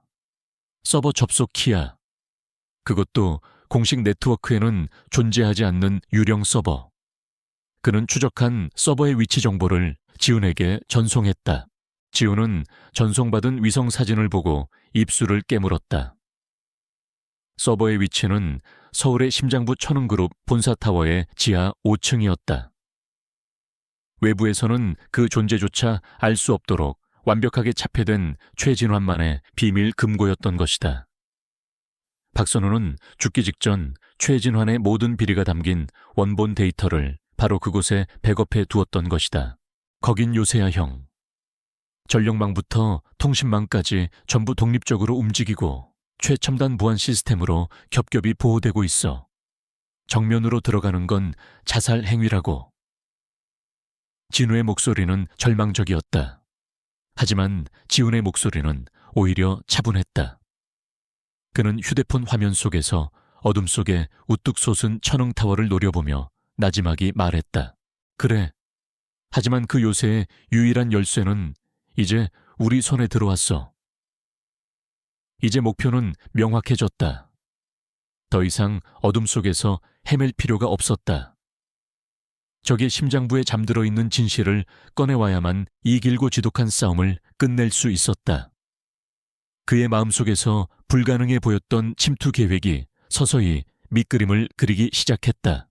서버 접속 키야. 그것도 공식 네트워크에는 존재하지 않는 유령 서버. 그는 추적한 서버의 위치 정보를 지훈에게 전송했다. 지훈은 전송받은 위성 사진을 보고 입술을 깨물었다. 서버의 위치는 서울의 심장부 천흥그룹 본사타워의 지하 5층이었다. 외부에서는 그 존재조차 알 수 없도록 완벽하게 차폐된 최진환만의 비밀 금고였던 것이다. 박선우는 죽기 직전 최진환의 모든 비리가 담긴 원본 데이터를 바로 그곳에 백업해 두었던 것이다. 거긴 요새야 형. 전력망부터 통신망까지 전부 독립적으로 움직이고 최첨단 보안 시스템으로 겹겹이 보호되고 있어. 정면으로 들어가는 건 자살 행위라고. 진우의 목소리는 절망적이었다. 하지만 지훈의 목소리는 오히려 차분했다. 그는 휴대폰 화면 속에서 어둠 속에 우뚝 솟은 천흥타워를 노려보며 나지막이 말했다. 그래. 하지만 그 요새의 유일한 열쇠는 이제 우리 손에 들어왔어. 이제 목표는 명확해졌다. 더 이상 어둠 속에서 헤맬 필요가 없었다. 적의 심장부에 잠들어 있는 진실을 꺼내와야만 이 길고 지독한 싸움을 끝낼 수 있었다. 그의 마음속에서 불가능해 보였던 침투 계획이 서서히 밑그림을 그리기 시작했다.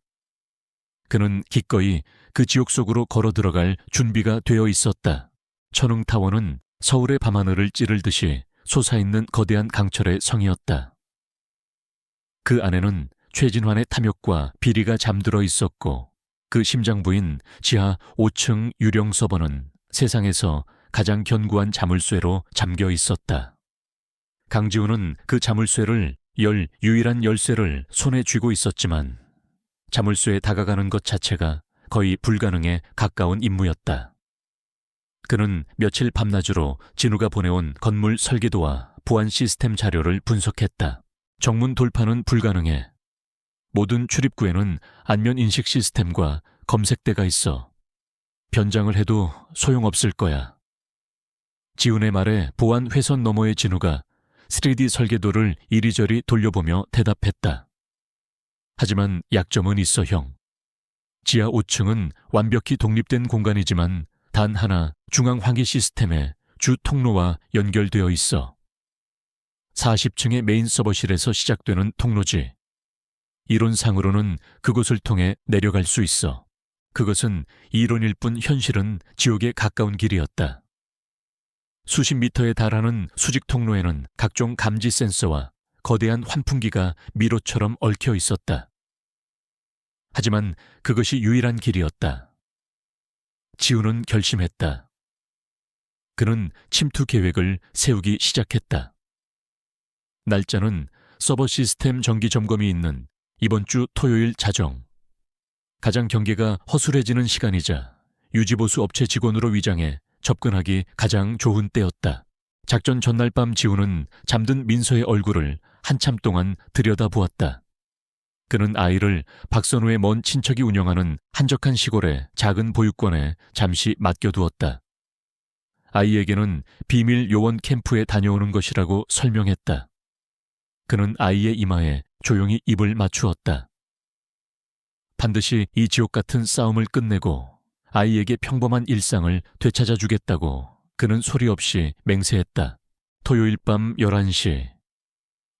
그는 기꺼이 그 지옥 속으로 걸어 들어갈 준비가 되어 있었다. 천흥타워는 서울의 밤하늘을 찌르듯이 솟아있는 거대한 강철의 성이었다. 그 안에는 최진환의 탐욕과 비리가 잠들어 있었고 그 심장부인 지하 5층 유령 서버는 세상에서 가장 견고한 자물쇠로 잠겨 있었다. 강지훈은 그 자물쇠를 열 유일한 열쇠를 손에 쥐고 있었지만 자물쇠에 다가가는 것 자체가 거의 불가능에 가까운 임무였다. 그는 며칠 밤낮으로 진우가 보내온 건물 설계도와 보안 시스템 자료를 분석했다. 정문 돌파는 불가능해. 모든 출입구에는 안면 인식 시스템과 검색대가 있어. 변장을 해도 소용없을 거야. 지훈의 말에 보안 회선 너머의 진우가 3D 설계도를 이리저리 돌려보며 대답했다. 하지만 약점은 있어 형. 지하 5층은 완벽히 독립된 공간이지만 단 하나 중앙 환기 시스템에 주 통로와 연결되어 있어. 40층의 메인 서버실에서 시작되는 통로지. 이론상으로는 그곳을 통해 내려갈 수 있어. 그것은 이론일 뿐 현실은 지옥에 가까운 길이었다. 수십 미터에 달하는 수직 통로에는 각종 감지 센서와 거대한 환풍기가 미로처럼 얽혀 있었다. 하지만 그것이 유일한 길이었다. 지우는 결심했다. 그는 침투 계획을 세우기 시작했다. 날짜는 서버 시스템 정기 점검이 있는 이번 주 토요일 자정. 가장 경계가 허술해지는 시간이자 유지보수 업체 직원으로 위장해 접근하기 가장 좋은 때였다. 작전 전날 밤 지우는 잠든 민서의 얼굴을 한참 동안 들여다보았다. 그는 아이를 박선우의 먼 친척이 운영하는 한적한 시골의 작은 보육원에 잠시 맡겨두었다. 아이에게는 비밀 요원 캠프에 다녀오는 것이라고 설명했다. 그는 아이의 이마에 조용히 입을 맞추었다. 반드시 이 지옥 같은 싸움을 끝내고 아이에게 평범한 일상을 되찾아주겠다고 그는 소리 없이 맹세했다. 토요일 밤 11시.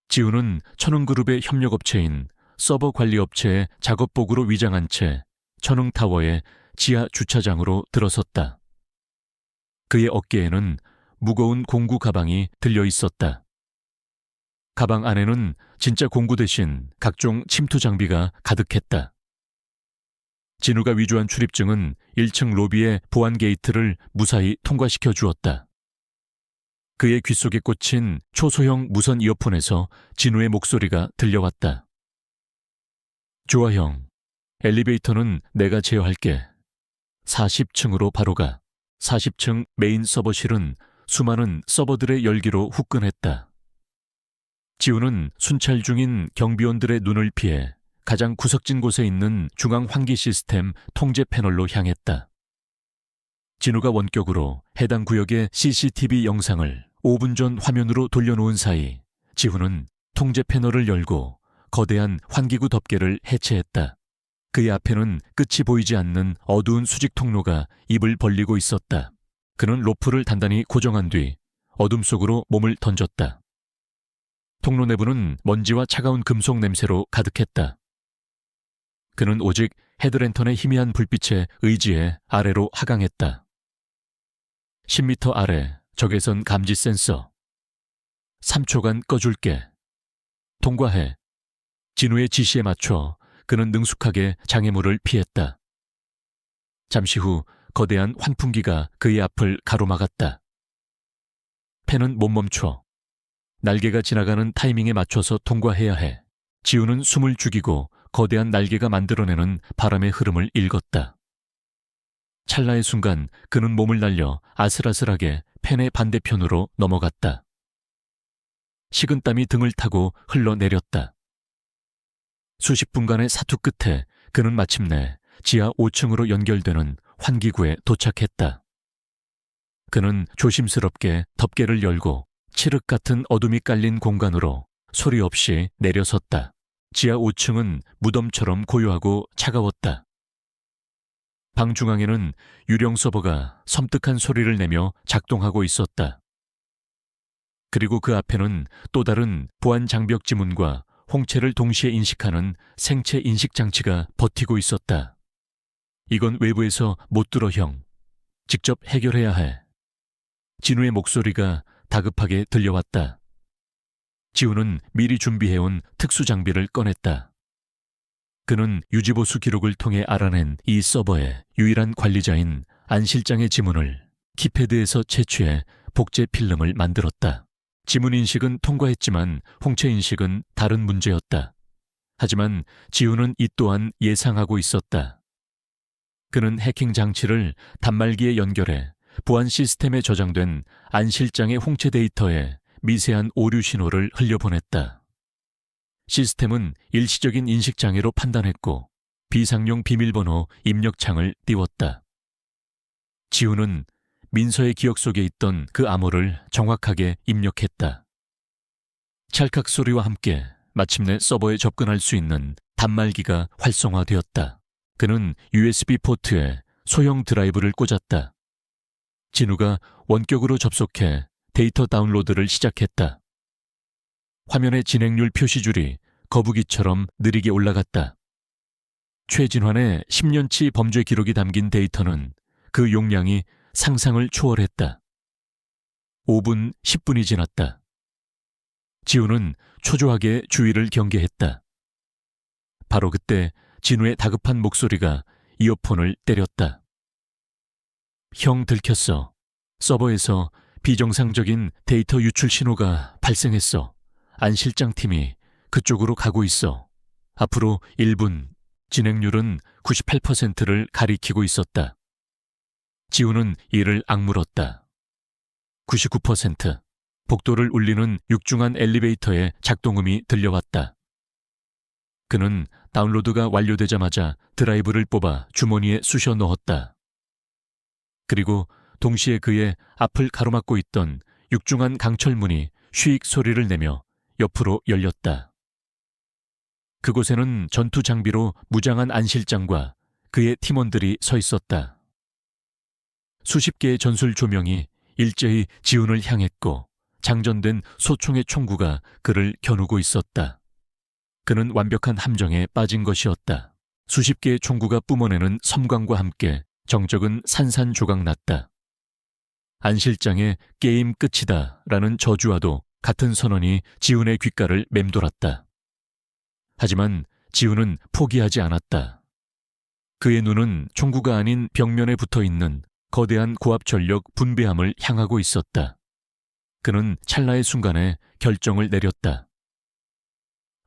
지우는 천흥그룹의 협력업체인 서버 관리업체의 작업복으로 위장한 채 천흥타워의 지하 주차장으로 들어섰다. 그의 어깨에는 무거운 공구 가방이 들려 있었다. 가방 안에는 진짜 공구 대신 각종 침투 장비가 가득했다. 진우가 위조한 출입증은 1층 로비의 보안 게이트를 무사히 통과시켜 주었다. 그의 귓속에 꽂힌 초소형 무선 이어폰에서 진우의 목소리가 들려왔다. 좋아 형, 엘리베이터는 내가 제어할게. 40층으로 바로 가. 40층 메인 서버실은 수많은 서버들의 열기로 후끈했다. 지우는 순찰 중인 경비원들의 눈을 피해 가장 구석진 곳에 있는 중앙 환기 시스템 통제 패널로 향했다. 진우가 원격으로 해당 구역의 CCTV 영상을 5분 전 화면으로 돌려놓은 사이 지우는 통제 패널을 열고 거대한 환기구 덮개를 해체했다. 그의 앞에는 끝이 보이지 않는 어두운 수직 통로가 입을 벌리고 있었다. 그는 로프를 단단히 고정한 뒤 어둠 속으로 몸을 던졌다. 통로 내부는 먼지와 차가운 금속 냄새로 가득했다. 그는 오직 헤드랜턴의 희미한 불빛에 의지해 아래로 하강했다. 10m 아래 적외선 감지 센서. 3초간 꺼줄게. 통과해. 진우의 지시에 맞춰 그는 능숙하게 장애물을 피했다. 잠시 후 거대한 환풍기가 그의 앞을 가로막았다. 펜은 못 멈춰. 날개가 지나가는 타이밍에 맞춰서 통과해야 해. 지우는 숨을 죽이고 거대한 날개가 만들어내는 바람의 흐름을 읽었다. 찰나의 순간 그는 몸을 날려 아슬아슬하게 펜의 반대편으로 넘어갔다. 식은땀이 등을 타고 흘러내렸다. 수십 분간의 사투 끝에 그는 마침내 지하 5층으로 연결되는 환기구에 도착했다. 그는 조심스럽게 덮개를 열고 칠흑 같은 어둠이 깔린 공간으로 소리 없이 내려섰다. 지하 5층은 무덤처럼 고요하고 차가웠다. 방 중앙에는 유령 서버가 섬뜩한 소리를 내며 작동하고 있었다. 그리고 그 앞에는 또 다른 보안 장벽 지문과 홍채를 동시에 인식하는 생체 인식 장치가 버티고 있었다. 이건 외부에서 못 들어 형. 직접 해결해야 해. 진우의 목소리가 다급하게 들려왔다. 지우는 미리 준비해온 특수 장비를 꺼냈다. 그는 유지보수 기록을 통해 알아낸 이 서버의 유일한 관리자인 안 실장의 지문을 키패드에서 채취해 복제 필름을 만들었다. 지문 인식은 통과했지만 홍채 인식은 다른 문제였다. 하지만 지우는 이 또한 예상하고 있었다. 그는 해킹 장치를 단말기에 연결해 보안 시스템에 저장된 안 실장의 홍채 데이터에 미세한 오류 신호를 흘려보냈다. 시스템은 일시적인 인식장애로 판단했고 비상용 비밀번호 입력창을 띄웠다. 지우는 민서의 기억 속에 있던 그 암호를 정확하게 입력했다. 찰칵 소리와 함께 마침내 서버에 접근할 수 있는 단말기가 활성화되었다. 그는 USB 포트에 소형 드라이브를 꽂았다. 진우가 원격으로 접속해 데이터 다운로드를 시작했다. 화면의 진행률 표시줄이 거북이처럼 느리게 올라갔다. 최진환의 10년치 범죄 기록이 담긴 데이터는 그 용량이 상상을 초월했다. 5분, 10분이 지났다. 지우는 초조하게 주위를 경계했다. 바로 그때 진우의 다급한 목소리가 이어폰을 때렸다. 형 들켰어. 서버에서 비정상적인 데이터 유출 신호가 발생했어. 안 실장 팀이 그쪽으로 가고 있어. 앞으로 1분, 진행률은 98%를 가리키고 있었다. 지우는 이를 악물었다. 99%. 복도를 울리는 육중한 엘리베이터의 작동음이 들려왔다. 그는 다운로드가 완료되자마자 드라이브를 뽑아 주머니에 쑤셔 넣었다. 그리고 동시에 그의 앞을 가로막고 있던 육중한 강철문이 쉬익 소리를 내며 옆으로 열렸다. 그곳에는 전투 장비로 무장한 안 실장과 그의 팀원들이 서 있었다. 수십 개의 전술 조명이 일제히 지훈을 향했고 장전된 소총의 총구가 그를 겨누고 있었다. 그는 완벽한 함정에 빠진 것이었다. 수십 개의 총구가 뿜어내는 섬광과 함께 정적은 산산조각 났다. 안 실장의 게임 끝이다 라는 저주와도 같은 선언이 지훈의 귓가를 맴돌았다. 하지만 지훈은 포기하지 않았다. 그의 눈은 총구가 아닌 벽면에 붙어있는 거대한 고압전력 분배함을 향하고 있었다. 그는 찰나의 순간에 결정을 내렸다.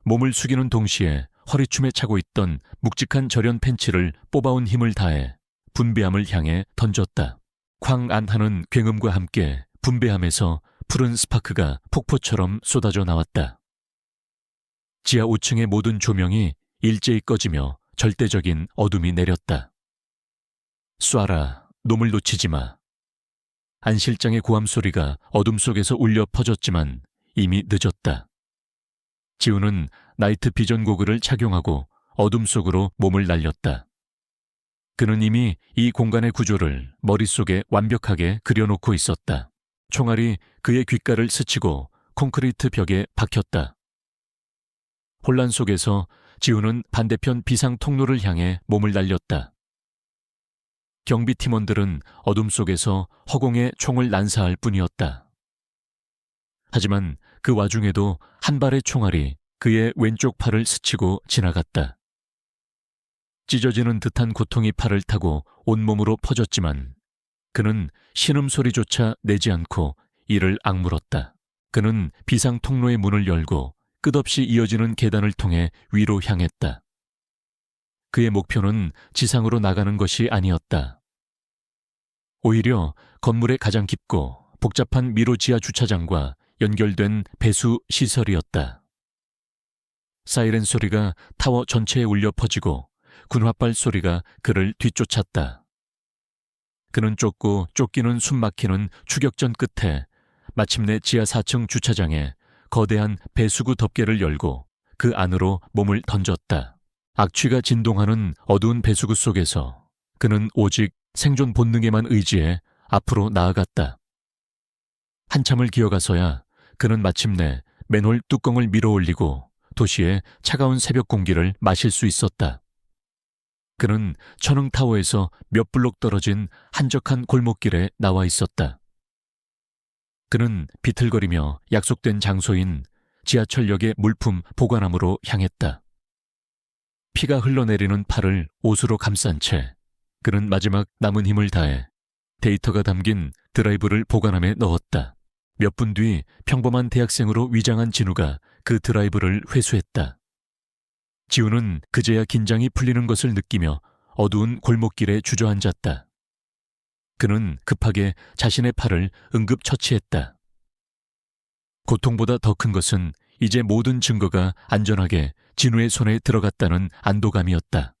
몸을 숙이는 동시에 허리춤에 차고 있던 묵직한 절연 팬츠를 뽑아온 힘을 다해 분배함을 향해 던졌다. 쾅 안 하는 굉음과 함께 분배함에서 푸른 스파크가 폭포처럼 쏟아져 나왔다. 지하 5층의 모든 조명이 일제히 꺼지며 절대적인 어둠이 내렸다. 쏴라, 놈을 놓치지 마. 안 실장의 고함 소리가 어둠 속에서 울려 퍼졌지만 이미 늦었다. 지우는 나이트 비전 고글을 착용하고 어둠 속으로 몸을 날렸다. 그는 이미 이 공간의 구조를 머릿속에 완벽하게 그려놓고 있었다. 총알이 그의 귓가를 스치고 콘크리트 벽에 박혔다. 혼란 속에서 지우는 반대편 비상 통로를 향해 몸을 날렸다. 경비팀원들은 어둠 속에서 허공에 총을 난사할 뿐이었다. 하지만 그 와중에도 한 발의 총알이 그의 왼쪽 팔을 스치고 지나갔다. 찢어지는 듯한 고통이 팔을 타고 온몸으로 퍼졌지만 그는 신음소리조차 내지 않고 이를 악물었다. 그는 비상 통로의 문을 열고 끝없이 이어지는 계단을 통해 위로 향했다. 그의 목표는 지상으로 나가는 것이 아니었다. 오히려 건물의 가장 깊고 복잡한 미로 지하 주차장과 연결된 배수 시설이었다. 사이렌 소리가 타워 전체에 울려 퍼지고 군홧발 소리가 그를 뒤쫓았다. 그는 쫓고 쫓기는 숨막히는 추격전 끝에 마침내 지하 4층 주차장에 거대한 배수구 덮개를 열고 그 안으로 몸을 던졌다. 악취가 진동하는 어두운 배수구 속에서 그는 오직 생존 본능에만 의지해 앞으로 나아갔다. 한참을 기어가서야 그는 마침내 맨홀 뚜껑을 밀어올리고 도시의 차가운 새벽 공기를 마실 수 있었다. 그는 천흥타워에서 몇 블록 떨어진 한적한 골목길에 나와 있었다. 그는 비틀거리며 약속된 장소인 지하철역의 물품 보관함으로 향했다. 피가 흘러내리는 팔을 옷으로 감싼 채 그는 마지막 남은 힘을 다해 데이터가 담긴 드라이브를 보관함에 넣었다. 몇 분 뒤 평범한 대학생으로 위장한 진우가 그 드라이브를 회수했다. 지우는 그제야 긴장이 풀리는 것을 느끼며 어두운 골목길에 주저앉았다. 그는 급하게 자신의 팔을 응급처치했다. 고통보다 더 큰 것은 이제 모든 증거가 안전하게 진우의 손에 들어갔다는 안도감이었다.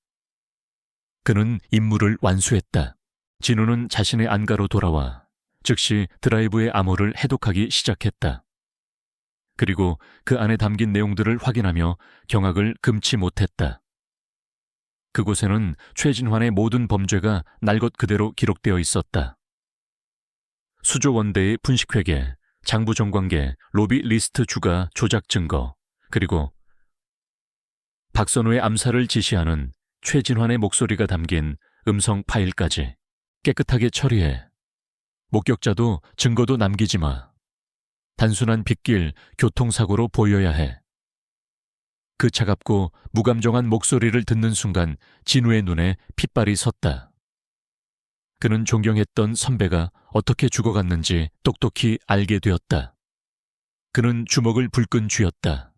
그는 임무를 완수했다. 진우는 자신의 안가로 돌아와 즉시 드라이브의 암호를 해독하기 시작했다. 그리고 그 안에 담긴 내용들을 확인하며 경악을 금치 못했다. 그곳에는 최진환의 모든 범죄가 날 것 그대로 기록되어 있었다. 수조 원대의 분식회계, 장부 정관계, 로비 리스트 주가 조작 증거, 그리고 박선우의 암살을 지시하는 최진환의 목소리가 담긴 음성 파일까지 깨끗하게 처리해. 목격자도 증거도 남기지 마. 단순한 빗길, 교통사고로 보여야 해. 그 차갑고 무감정한 목소리를 듣는 순간 진우의 눈에 핏발이 섰다. 그는 존경했던 선배가 어떻게 죽어갔는지 똑똑히 알게 되었다. 그는 주먹을 불끈 쥐었다.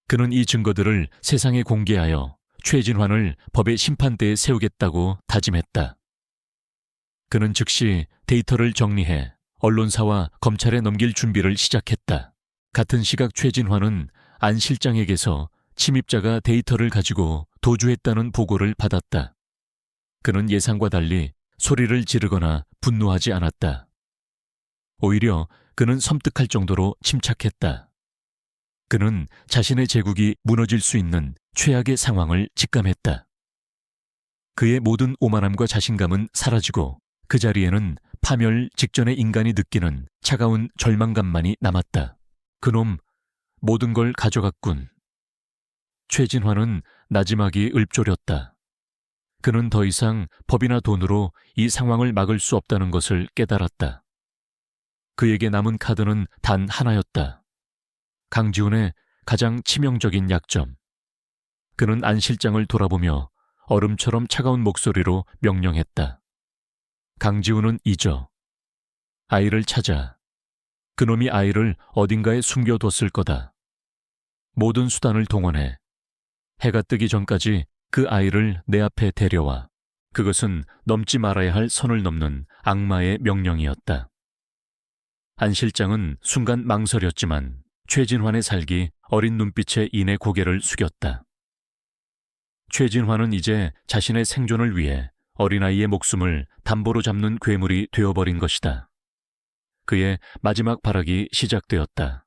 그는 이 증거들을 세상에 공개하여 최진환을 법의 심판대에 세우겠다고 다짐했다. 그는 즉시 데이터를 정리해 언론사와 검찰에 넘길 준비를 시작했다. 같은 시각 최진환은 안 실장에게서 침입자가 데이터를 가지고 도주했다는 보고를 받았다. 그는 예상과 달리 소리를 지르거나 분노하지 않았다. 오히려 그는 섬뜩할 정도로 침착했다. 그는 자신의 제국이 무너질 수 있는 최악의 상황을 직감했다. 그의 모든 오만함과 자신감은 사라지고 그 자리에는 파멸 직전의 인간이 느끼는 차가운 절망감만이 남았다. 그놈 모든 걸 가져갔군. 최진환은 나지막이 읊조렸다. 그는 더 이상 법이나 돈으로 이 상황을 막을 수 없다는 것을 깨달았다. 그에게 남은 카드는 단 하나였다. 강지훈의 가장 치명적인 약점. 그는 안 실장을 돌아보며 얼음처럼 차가운 목소리로 명령했다. 강지훈은 잊어. 아이를 찾아. 그놈이 아이를 어딘가에 숨겨뒀을 거다. 모든 수단을 동원해. 해가 뜨기 전까지 그 아이를 내 앞에 데려와. 그것은 넘지 말아야 할 선을 넘는 악마의 명령이었다. 안 실장은 순간 망설였지만 최진환의 살기 어린 눈빛에 이내 고개를 숙였다. 최진환은 이제 자신의 생존을 위해 어린아이의 목숨을 담보로 잡는 괴물이 되어버린 것이다. 그의 마지막 발악이 시작되었다.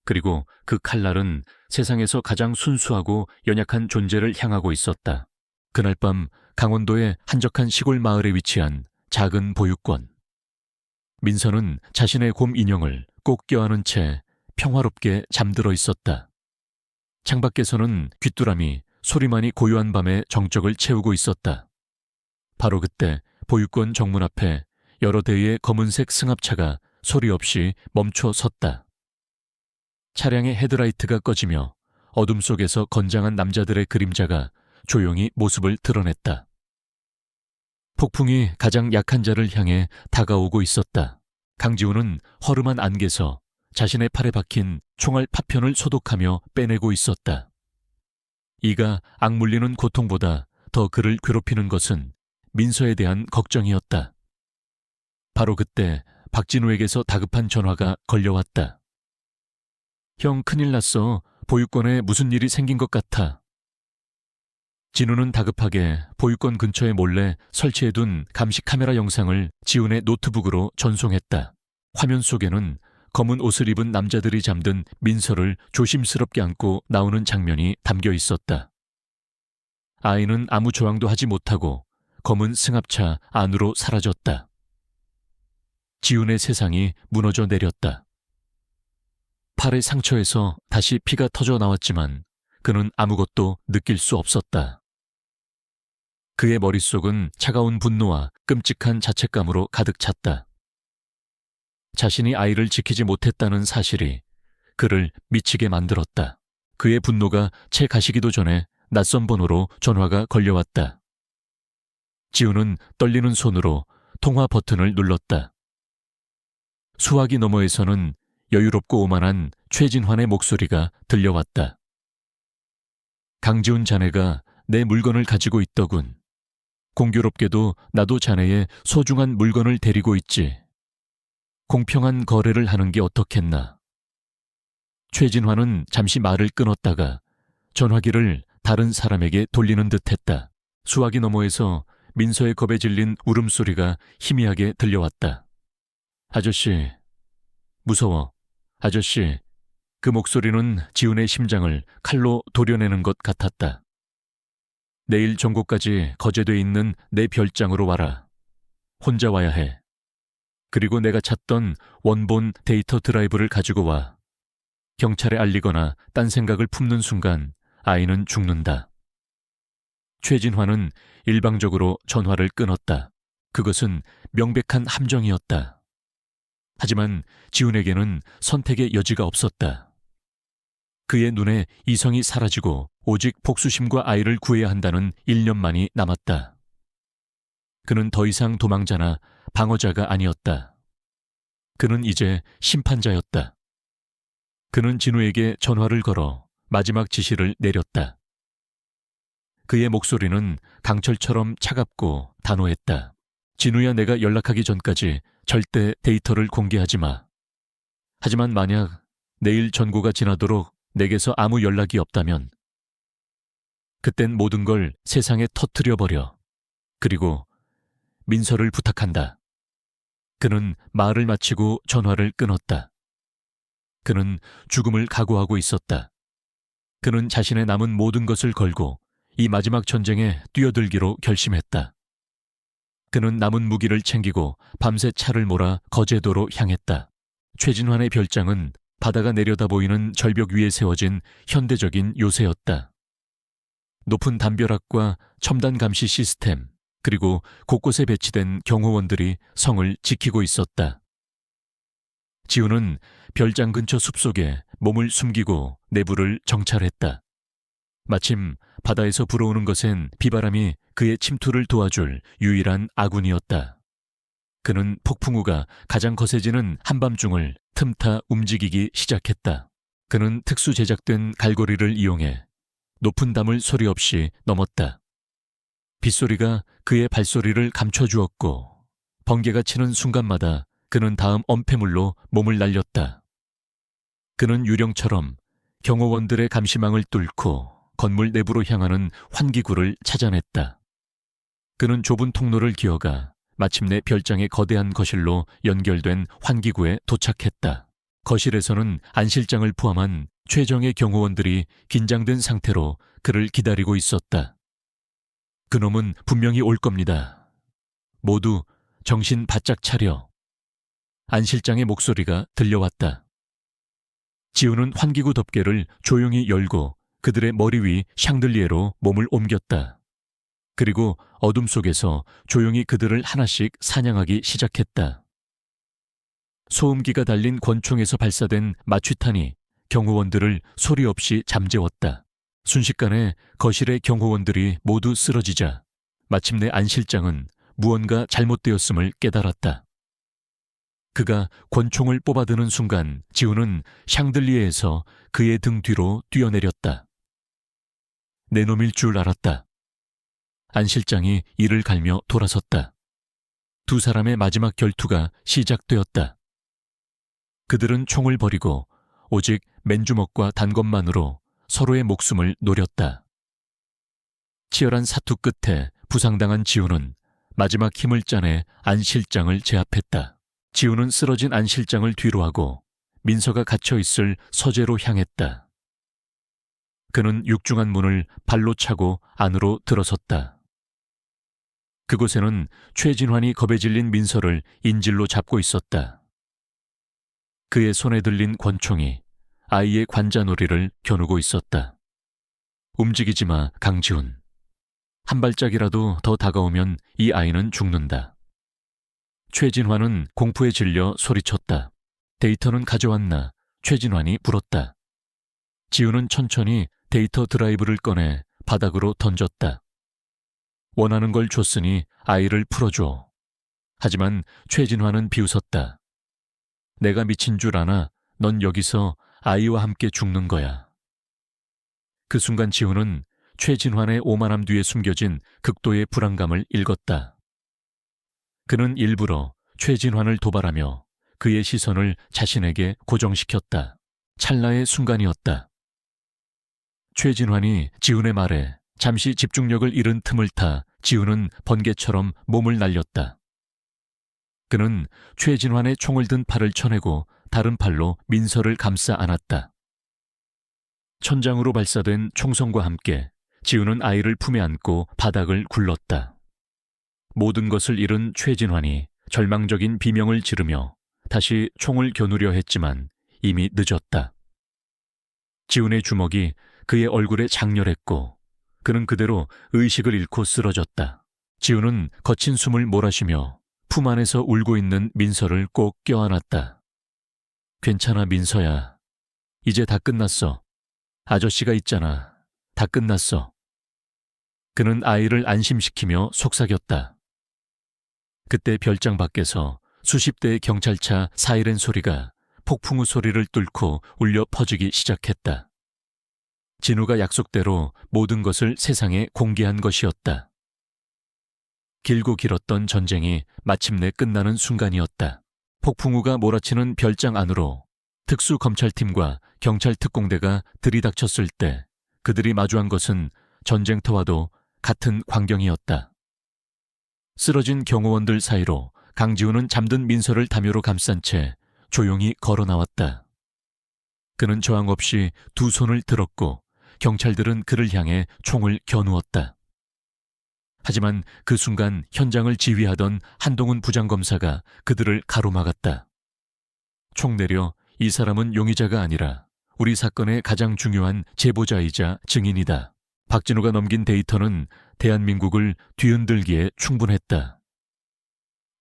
그리고 그 칼날은 세상에서 가장 순수하고 연약한 존재를 향하고 있었다. 그날 밤 강원도의 한적한 시골 마을에 위치한 작은 보육원. 민서는 자신의 곰 인형을 꼭 껴안은 채 평화롭게 잠들어 있었다. 창밖에서는 귀뚜라미 소리만이 고요한 밤의 정적을 채우고 있었다. 바로 그때 보육원 정문 앞에 여러 대의 검은색 승합차가 소리 없이 멈춰 섰다. 차량의 헤드라이트가 꺼지며 어둠 속에서 건장한 남자들의 그림자가 조용히 모습을 드러냈다. 폭풍이 가장 약한 자를 향해 다가오고 있었다. 강지훈은 허름한 안개서 자신의 팔에 박힌 총알 파편을 소독하며 빼내고 있었다. 이가 악물리는 고통보다 더 그를 괴롭히는 것은 민서에 대한 걱정이었다. 바로 그때 박진우에게서 다급한 전화가 걸려왔다. 형, 큰일 났어. 보육원에 무슨 일이 생긴 것 같아. 진우는 다급하게 보육원 근처에 몰래 설치해둔 감시 카메라 영상을 지훈의 노트북으로 전송했다. 화면 속에는 검은 옷을 입은 남자들이 잠든 민서를 조심스럽게 안고 나오는 장면이 담겨 있었다. 아이는 아무 저항도 하지 못하고 검은 승합차 안으로 사라졌다. 지훈의 세상이 무너져 내렸다. 팔의 상처에서 다시 피가 터져 나왔지만 그는 아무것도 느낄 수 없었다. 그의 머릿속은 차가운 분노와 끔찍한 자책감으로 가득 찼다. 자신이 아이를 지키지 못했다는 사실이 그를 미치게 만들었다. 그의 분노가 채 가시기도 전에 낯선 번호로 전화가 걸려왔다. 지훈은 떨리는 손으로 통화 버튼을 눌렀다. 수화기 너머에서는 여유롭고 오만한 최진환의 목소리가 들려왔다. 강지훈 자네가 내 물건을 가지고 있더군. 공교롭게도 나도 자네의 소중한 물건을 데리고 있지. 공평한 거래를 하는 게 어떻겠나. 최진환은 잠시 말을 끊었다가 전화기를 다른 사람에게 돌리는 듯했다. 수화기 너머에서 민서의 겁에 질린 울음소리가 희미하게 들려왔다. 아저씨, 무서워. 아저씨. 그 목소리는 지훈의 심장을 칼로 도려내는 것 같았다. 내일 정고까지 거제도에 있는 내 별장으로 와라. 혼자 와야 해. 그리고 내가 찾던 원본 데이터 드라이브를 가지고 와. 경찰에 알리거나 딴 생각을 품는 순간 아이는 죽는다. 최진화는 일방적으로 전화를 끊었다. 그것은 명백한 함정이었다. 하지만 지훈에게는 선택의 여지가 없었다. 그의 눈에 이성이 사라지고 오직 복수심과 아이를 구해야 한다는 일념만이 남았다. 그는 더 이상 도망자나 방어자가 아니었다. 그는 이제 심판자였다. 그는 진우에게 전화를 걸어 마지막 지시를 내렸다. 그의 목소리는 강철처럼 차갑고 단호했다. 진우야, 내가 연락하기 전까지 절대 데이터를 공개하지 마. 하지만 만약 내일 전고가 지나도록 내게서 아무 연락이 없다면 그땐 모든 걸 세상에 터뜨려버려. 그리고 민서를 부탁한다. 그는 말을 마치고 전화를 끊었다. 그는 죽음을 각오하고 있었다. 그는 자신의 남은 모든 것을 걸고 이 마지막 전쟁에 뛰어들기로 결심했다. 그는 남은 무기를 챙기고 밤새 차를 몰아 거제도로 향했다. 최진환의 별장은 바다가 내려다 보이는 절벽 위에 세워진 현대적인 요새였다. 높은 담벼락과 첨단 감시 시스템, 그리고 곳곳에 배치된 경호원들이 성을 지키고 있었다. 지우는 별장 근처 숲속에 몸을 숨기고 내부를 정찰했다. 마침 바다에서 불어오는 것엔 비바람이 그의 침투를 도와줄 유일한 아군이었다. 그는 폭풍 우가 가장 거세지는 한밤중을 틈타 움직이기 시작했다. 그는 특수 제작된 갈고리를 이용해 높은 담을 소리 없이 넘었다. 빗소리가 그의 발소리를 감춰주었고 번개가 치는 순간마다 그는 다음 엄폐물로 몸을 날렸다. 그는 유령처럼 경호원들의 감시망을 뚫고 건물 내부로 향하는 환기구를 찾아냈다. 그는 좁은 통로를 기어가 마침내 별장의 거대한 거실로 연결된 환기구에 도착했다. 거실에서는 안 실장을 포함한 최정예 경호원들이 긴장된 상태로 그를 기다리고 있었다. 그놈은 분명히 올 겁니다. 모두 정신 바짝 차려. 안 실장의 목소리가 들려왔다. 지우는 환기구 덮개를 조용히 열고 그들의 머리 위 샹들리에로 몸을 옮겼다. 그리고 어둠 속에서 조용히 그들을 하나씩 사냥하기 시작했다. 소음기가 달린 권총에서 발사된 마취탄이 경호원들을 소리 없이 잠재웠다. 순식간에 거실의 경호원들이 모두 쓰러지자 마침내 안 실장은 무언가 잘못되었음을 깨달았다. 그가 권총을 뽑아드는 순간 지우는 샹들리에에서 그의 등 뒤로 뛰어내렸다. 내 놈일 줄 알았다. 안 실장이 이를 갈며 돌아섰다. 두 사람의 마지막 결투가 시작되었다. 그들은 총을 버리고 오직 맨주먹과 단검만으로 서로의 목숨을 노렸다. 치열한 사투 끝에 부상당한 지우는 마지막 힘을 짜내 안 실장을 제압했다. 지우는 쓰러진 안 실장을 뒤로하고 민서가 갇혀있을 서재로 향했다. 그는 육중한 문을 발로 차고 안으로 들어섰다. 그곳에는 최진환이 겁에 질린 민서를 인질로 잡고 있었다. 그의 손에 들린 권총이 아이의 관자놀이를 겨누고 있었다. 움직이지 마, 강지훈. 한 발짝이라도 더 다가오면 이 아이는 죽는다. 최진환은 공포에 질려 소리쳤다. 데이터는 가져왔나? 최진환이 물었다. 지우는 천천히 데이터 드라이브를 꺼내 바닥으로 던졌다. 원하는 걸 줬으니 아이를 풀어줘. 하지만 최진환은 비웃었다. 내가 미친 줄 아나? 넌 여기서 아이와 함께 죽는 거야. 그 순간 지우는 최진환의 오만함 뒤에 숨겨진 극도의 불안감을 읽었다. 그는 일부러 최진환을 도발하며 그의 시선을 자신에게 고정시켰다. 찰나의 순간이었다. 최진환이 지훈의 말에 잠시 집중력을 잃은 틈을 타 지훈은 번개처럼 몸을 날렸다. 그는 최진환의 총을 든 팔을 쳐내고 다른 팔로 민서를 감싸 안았다. 천장으로 발사된 총성과 함께 지훈은 아이를 품에 안고 바닥을 굴렀다. 모든 것을 잃은 최진환이 절망적인 비명을 지르며 다시 총을 겨누려 했지만 이미 늦었다. 지훈의 주먹이 그의 얼굴에 장렬했고 그는 그대로 의식을 잃고 쓰러졌다. 지훈은 거친 숨을 몰아쉬며 품 안에서 울고 있는 민서를 꼭 껴안았다. 괜찮아, 민서야. 이제 다 끝났어. 아저씨가 있잖아. 다 끝났어. 그는 아이를 안심시키며 속삭였다. 그때 별장 밖에서 수십 대의 경찰차 사이렌 소리가 폭풍우 소리를 뚫고 울려 퍼지기 시작했다. 진우가 약속대로 모든 것을 세상에 공개한 것이었다. 길고 길었던 전쟁이 마침내 끝나는 순간이었다. 폭풍우가 몰아치는 별장 안으로 특수검찰팀과 경찰특공대가 들이닥쳤을 때 그들이 마주한 것은 전쟁터와도 같은 광경이었다. 쓰러진 경호원들 사이로 강지훈은 잠든 민서를 담요로 감싼 채 조용히 걸어 나왔다. 그는 저항 없이 두 손을 들었고 경찰들은 그를 향해 총을 겨누었다. 하지만 그 순간 현장을 지휘하던 한동훈 부장검사가 그들을 가로막았다. 총 내려, 이 사람은 용의자가 아니라 우리 사건의 가장 중요한 제보자이자 증인이다. 박진우가 넘긴 데이터는 대한민국을 뒤흔들기에 충분했다.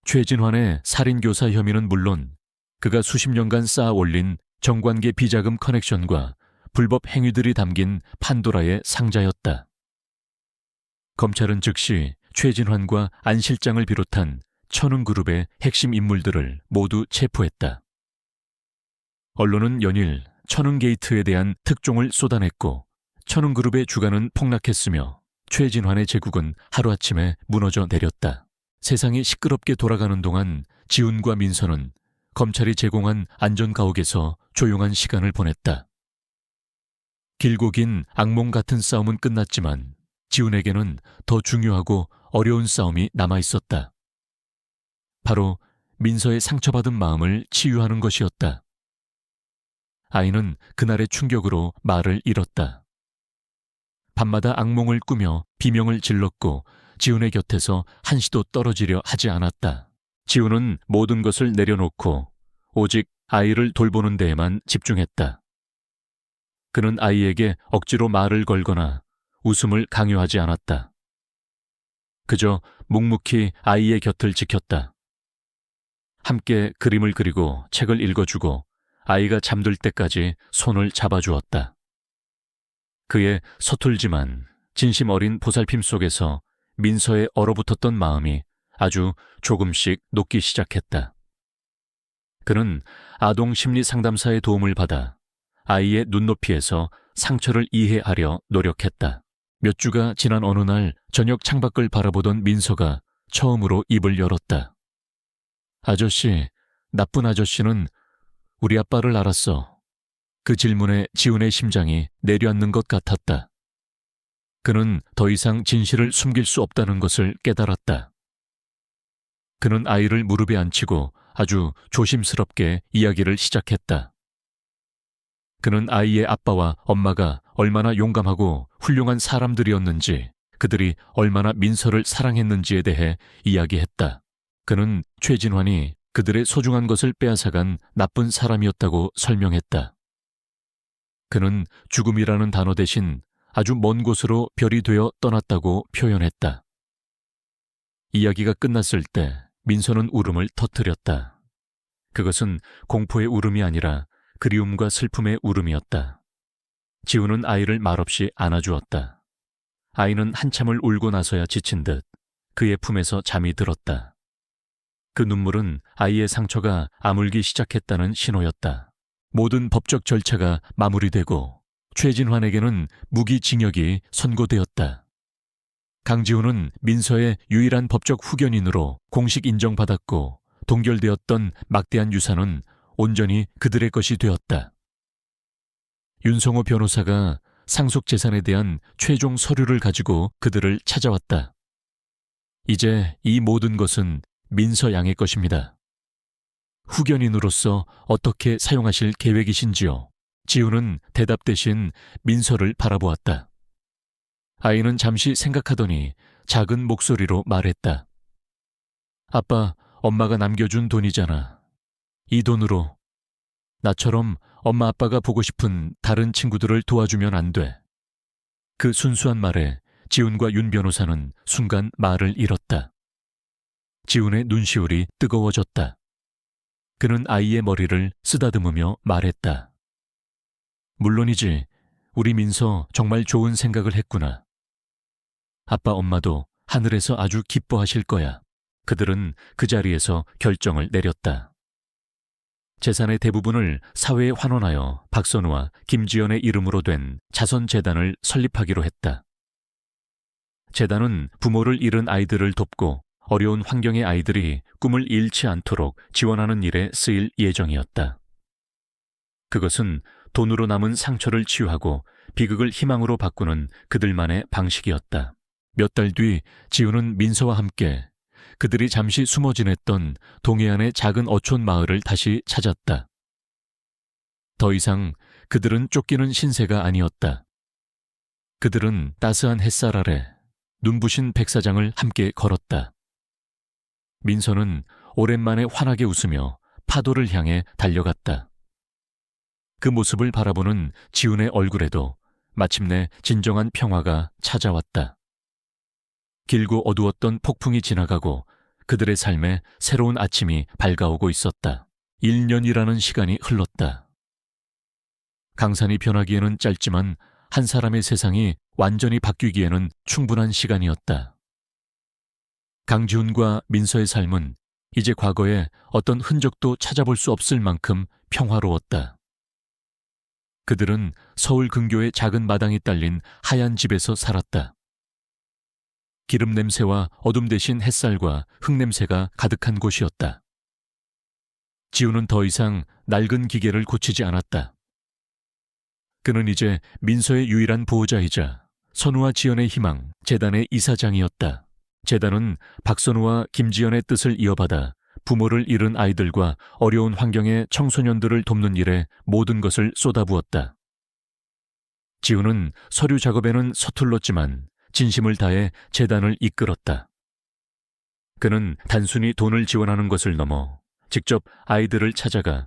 최진환의 살인교사 혐의는 물론 그가 수십 년간 쌓아 올린 정관계 비자금 커넥션과 불법 행위들이 담긴 판도라의 상자였다. 검찰은 즉시 최진환과 안 실장을 비롯한 천흥그룹의 핵심 인물들을 모두 체포했다. 언론은 연일 천흥게이트에 대한 특종을 쏟아냈고 천흥그룹의 주가는 폭락했으며 최진환의 제국은 하루아침에 무너져 내렸다. 세상이 시끄럽게 돌아가는 동안 지훈과 민서는 검찰이 제공한 안전가옥에서 조용한 시간을 보냈다. 길고 긴 악몽 같은 싸움은 끝났지만 지훈에게는 더 중요하고 어려운 싸움이 남아있었다. 바로 민서의 상처받은 마음을 치유하는 것이었다. 아이는 그날의 충격으로 말을 잃었다. 밤마다 악몽을 꾸며 비명을 질렀고 지훈의 곁에서 한시도 떨어지려 하지 않았다. 지훈은 모든 것을 내려놓고 오직 아이를 돌보는 데에만 집중했다. 그는 아이에게 억지로 말을 걸거나 웃음을 강요하지 않았다. 그저 묵묵히 아이의 곁을 지켰다. 함께 그림을 그리고 책을 읽어주고 아이가 잠들 때까지 손을 잡아주었다. 그의 서툴지만 진심 어린 보살핌 속에서 민서의 얼어붙었던 마음이 아주 조금씩 녹기 시작했다. 그는 아동 심리 상담사의 도움을 받아 아이의 눈높이에서 상처를 이해하려 노력했다. 몇 주가 지난 어느 날 저녁 창밖을 바라보던 민서가 처음으로 입을 열었다. 아저씨, 나쁜 아저씨는 우리 아빠를 알았어. 그 질문에 지훈의 심장이 내려앉는 것 같았다. 그는 더 이상 진실을 숨길 수 없다는 것을 깨달았다. 그는 아이를 무릎에 앉히고 아주 조심스럽게 이야기를 시작했다. 그는 아이의 아빠와 엄마가 얼마나 용감하고 훌륭한 사람들이었는지, 그들이 얼마나 민서를 사랑했는지에 대해 이야기했다. 그는 최진환이 그들의 소중한 것을 빼앗아간 나쁜 사람이었다고 설명했다. 그는 죽음이라는 단어 대신 아주 먼 곳으로 별이 되어 떠났다고 표현했다. 이야기가 끝났을 때 민서는 울음을 터뜨렸다. 그것은 공포의 울음이 아니라 그리움과 슬픔의 울음이었다. 지훈은 아이를 말없이 안아주었다. 아이는 한참을 울고 나서야 지친 듯 그의 품에서 잠이 들었다. 그 눈물은 아이의 상처가 아물기 시작했다는 신호였다. 모든 법적 절차가 마무리되고 최진환에게는 무기징역이 선고되었다. 강지훈은 민서의 유일한 법적 후견인으로 공식 인정받았고 동결되었던 막대한 유산은 온전히 그들의 것이 되었다. 윤성호 변호사가 상속재산에 대한 최종 서류를 가지고 그들을 찾아왔다. 이제 이 모든 것은 민서 양의 것입니다. 후견인으로서 어떻게 사용하실 계획이신지요? 지훈은 대답 대신 민서를 바라보았다. 아이는 잠시 생각하더니 작은 목소리로 말했다. 아빠, 엄마가 남겨준 돈이잖아. 이 돈으로 나처럼 엄마 아빠가 보고 싶은 다른 친구들을 도와주면 안 돼. 그 순수한 말에 지훈과 윤 변호사는 순간 말을 잃었다. 지훈의 눈시울이 뜨거워졌다. 그는 아이의 머리를 쓰다듬으며 말했다. 물론이지. 우리 민서 정말 좋은 생각을 했구나. 아빠 엄마도 하늘에서 아주 기뻐하실 거야. 그들은 그 자리에서 결정을 내렸다. 재산의 대부분을 사회에 환원하여 박선우와 김지연의 이름으로 된 자선재단을 설립하기로 했다. 재단은 부모를 잃은 아이들을 돕고 어려운 환경의 아이들이 꿈을 잃지 않도록 지원하는 일에 쓰일 예정이었다. 그것은 돈으로 남은 상처를 치유하고 비극을 희망으로 바꾸는 그들만의 방식이었다. 몇 달 뒤 지훈은 민서와 함께 그들이 잠시 숨어 지냈던 동해안의 작은 어촌 마을을 다시 찾았다. 더 이상 그들은 쫓기는 신세가 아니었다. 그들은 따스한 햇살 아래 눈부신 백사장을 함께 걸었다. 민서는 오랜만에 환하게 웃으며 파도를 향해 달려갔다. 그 모습을 바라보는 지훈의 얼굴에도 마침내 진정한 평화가 찾아왔다. 길고 어두웠던 폭풍이 지나가고 그들의 삶에 새로운 아침이 밝아오고 있었다. 1년이라는 시간이 흘렀다. 강산이 변하기에는 짧지만 한 사람의 세상이 완전히 바뀌기에는 충분한 시간이었다. 강지훈과 민서의 삶은 이제 과거에 어떤 흔적도 찾아볼 수 없을 만큼 평화로웠다. 그들은 서울 근교의 작은 마당이 딸린 하얀 집에서 살았다. 기름 냄새와 어둠 대신 햇살과 흙냄새가 가득한 곳이었다. 지훈은 더 이상 낡은 기계를 고치지 않았다. 그는 이제 민서의 유일한 보호자이자 선우와 지연의 희망, 재단의 이사장이었다. 재단은 박선우와 김지연의 뜻을 이어받아 부모를 잃은 아이들과 어려운 환경의 청소년들을 돕는 일에 모든 것을 쏟아부었다. 지훈은 서류 작업에는 서툴렀지만 진심을 다해 재단을 이끌었다. 그는 단순히 돈을 지원하는 것을 넘어 직접 아이들을 찾아가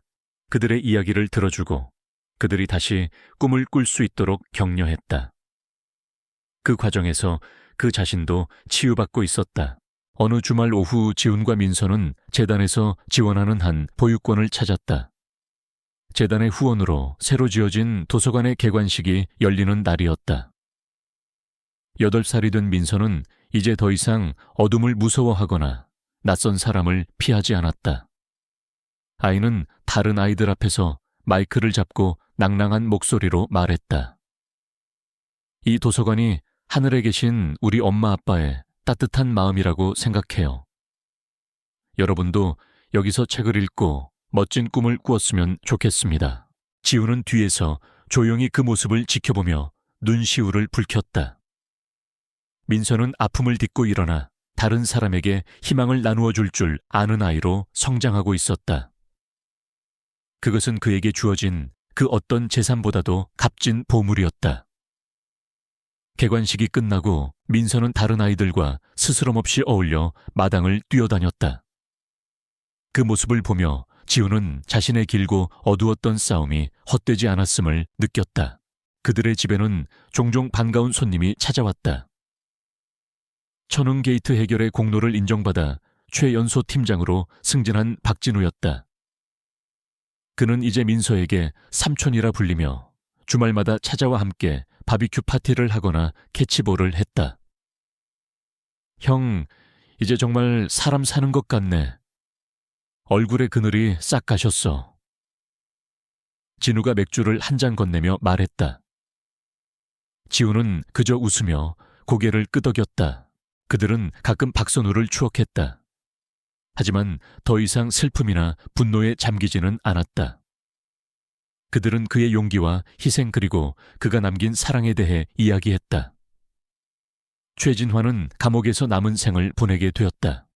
그들의 이야기를 들어주고 그들이 다시 꿈을 꿀 수 있도록 격려했다. 그 과정에서 그 자신도 치유받고 있었다. 어느 주말 오후 지훈과 민서는 재단에서 지원하는 한 보육원을 찾았다. 재단의 후원으로 새로 지어진 도서관의 개관식이 열리는 날이었다. 8살이 된 민서는 이제 더 이상 어둠을 무서워하거나 낯선 사람을 피하지 않았다. 아이는 다른 아이들 앞에서 마이크를 잡고 낭낭한 목소리로 말했다. 이 도서관이 하늘에 계신 우리 엄마 아빠의 따뜻한 마음이라고 생각해요. 여러분도 여기서 책을 읽고 멋진 꿈을 꾸었으면 좋겠습니다. 지훈은 뒤에서 조용히 그 모습을 지켜보며 눈시울을 붉혔다. 민서는 아픔을 딛고 일어나 다른 사람에게 희망을 나누어 줄 줄 아는 아이로 성장하고 있었다. 그것은 그에게 주어진 그 어떤 재산보다도 값진 보물이었다. 개관식이 끝나고 민서는 다른 아이들과 스스럼 없이 어울려 마당을 뛰어다녔다. 그 모습을 보며 지훈은 자신의 길고 어두웠던 싸움이 헛되지 않았음을 느꼈다. 그들의 집에는 종종 반가운 손님이 찾아왔다. 천흥게이트 해결의 공로를 인정받아 최연소 팀장으로 승진한 박진우였다. 그는 이제 민서에게 삼촌이라 불리며 주말마다 찾아와 함께 바비큐 파티를 하거나 캐치볼을 했다. 형, 이제 정말 사람 사는 것 같네. 얼굴의 그늘이 싹 가셨어. 진우가 맥주를 한 잔 건네며 말했다. 지우는 그저 웃으며 고개를 끄덕였다. 그들은 가끔 박선우를 추억했다. 하지만 더 이상 슬픔이나 분노에 잠기지는 않았다. 그들은 그의 용기와 희생 그리고 그가 남긴 사랑에 대해 이야기했다. 최진화는 감옥에서 남은 생을 보내게 되었다.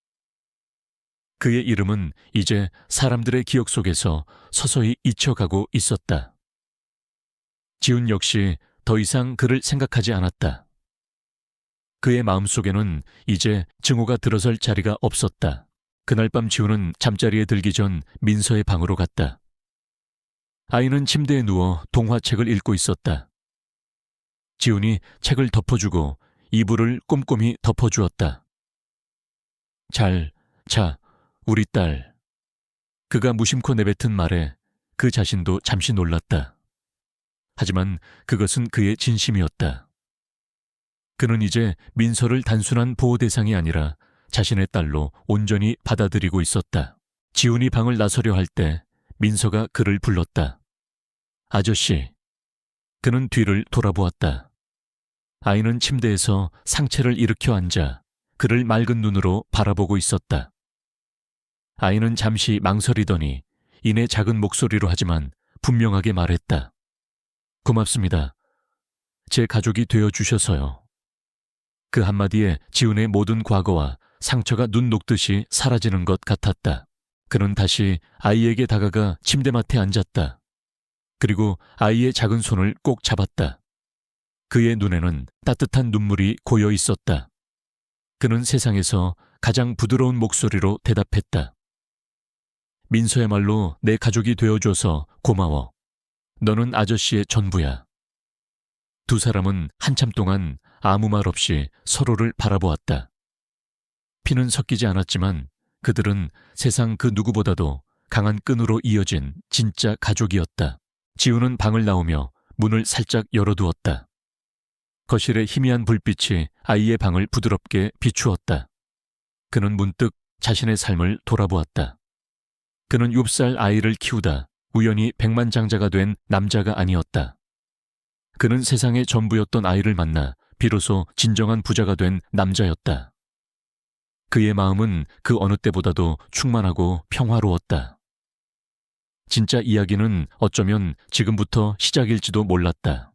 그의 이름은 이제 사람들의 기억 속에서 서서히 잊혀가고 있었다. 지훈 역시 더 이상 그를 생각하지 않았다. 그의 마음속에는 이제 증오가 들어설 자리가 없었다. 그날 밤 지우는 잠자리에 들기 전 민서의 방으로 갔다. 아이는 침대에 누워 동화책을 읽고 있었다. 지훈이 책을 덮어주고 이불을 꼼꼼히 덮어주었다. 잘 자, 우리 딸. 그가 무심코 내뱉은 말에 그 자신도 잠시 놀랐다. 하지만 그것은 그의 진심이었다. 그는 이제 민서를 단순한 보호 대상이 아니라 자신의 딸로 온전히 받아들이고 있었다. 지훈이 방을 나서려 할 때 민서가 그를 불렀다. 아저씨. 그는 뒤를 돌아보았다. 아이는 침대에서 상체를 일으켜 앉아 그를 맑은 눈으로 바라보고 있었다. 아이는 잠시 망설이더니 이내 작은 목소리로 하지만 분명하게 말했다. 고맙습니다. 제 가족이 되어주셔서요. 그 한마디에 지훈의 모든 과거와 상처가 눈 녹듯이 사라지는 것 같았다. 그는 다시 아이에게 다가가 침대맡에 앉았다. 그리고 아이의 작은 손을 꼭 잡았다. 그의 눈에는 따뜻한 눈물이 고여 있었다. 그는 세상에서 가장 부드러운 목소리로 대답했다. 민서야말로 내 가족이 되어줘서 고마워. 너는 아저씨의 전부야. 두 사람은 한참 동안 아무 말 없이 서로를 바라보았다. 피는 섞이지 않았지만 그들은 세상 그 누구보다도 강한 끈으로 이어진 진짜 가족이었다. 지우는 방을 나오며 문을 살짝 열어두었다. 거실의 희미한 불빛이 아이의 방을 부드럽게 비추었다. 그는 문득 자신의 삶을 돌아보았다. 그는 6살 아이를 키우다 우연히 백만장자가 된 남자가 아니었다. 그는 세상의 전부였던 아이를 만나 비로소 진정한 부자가 된 남자였다. 그의 마음은 그 어느 때보다도 충만하고 평화로웠다. 진짜 이야기는 어쩌면 지금부터 시작일지도 몰랐다.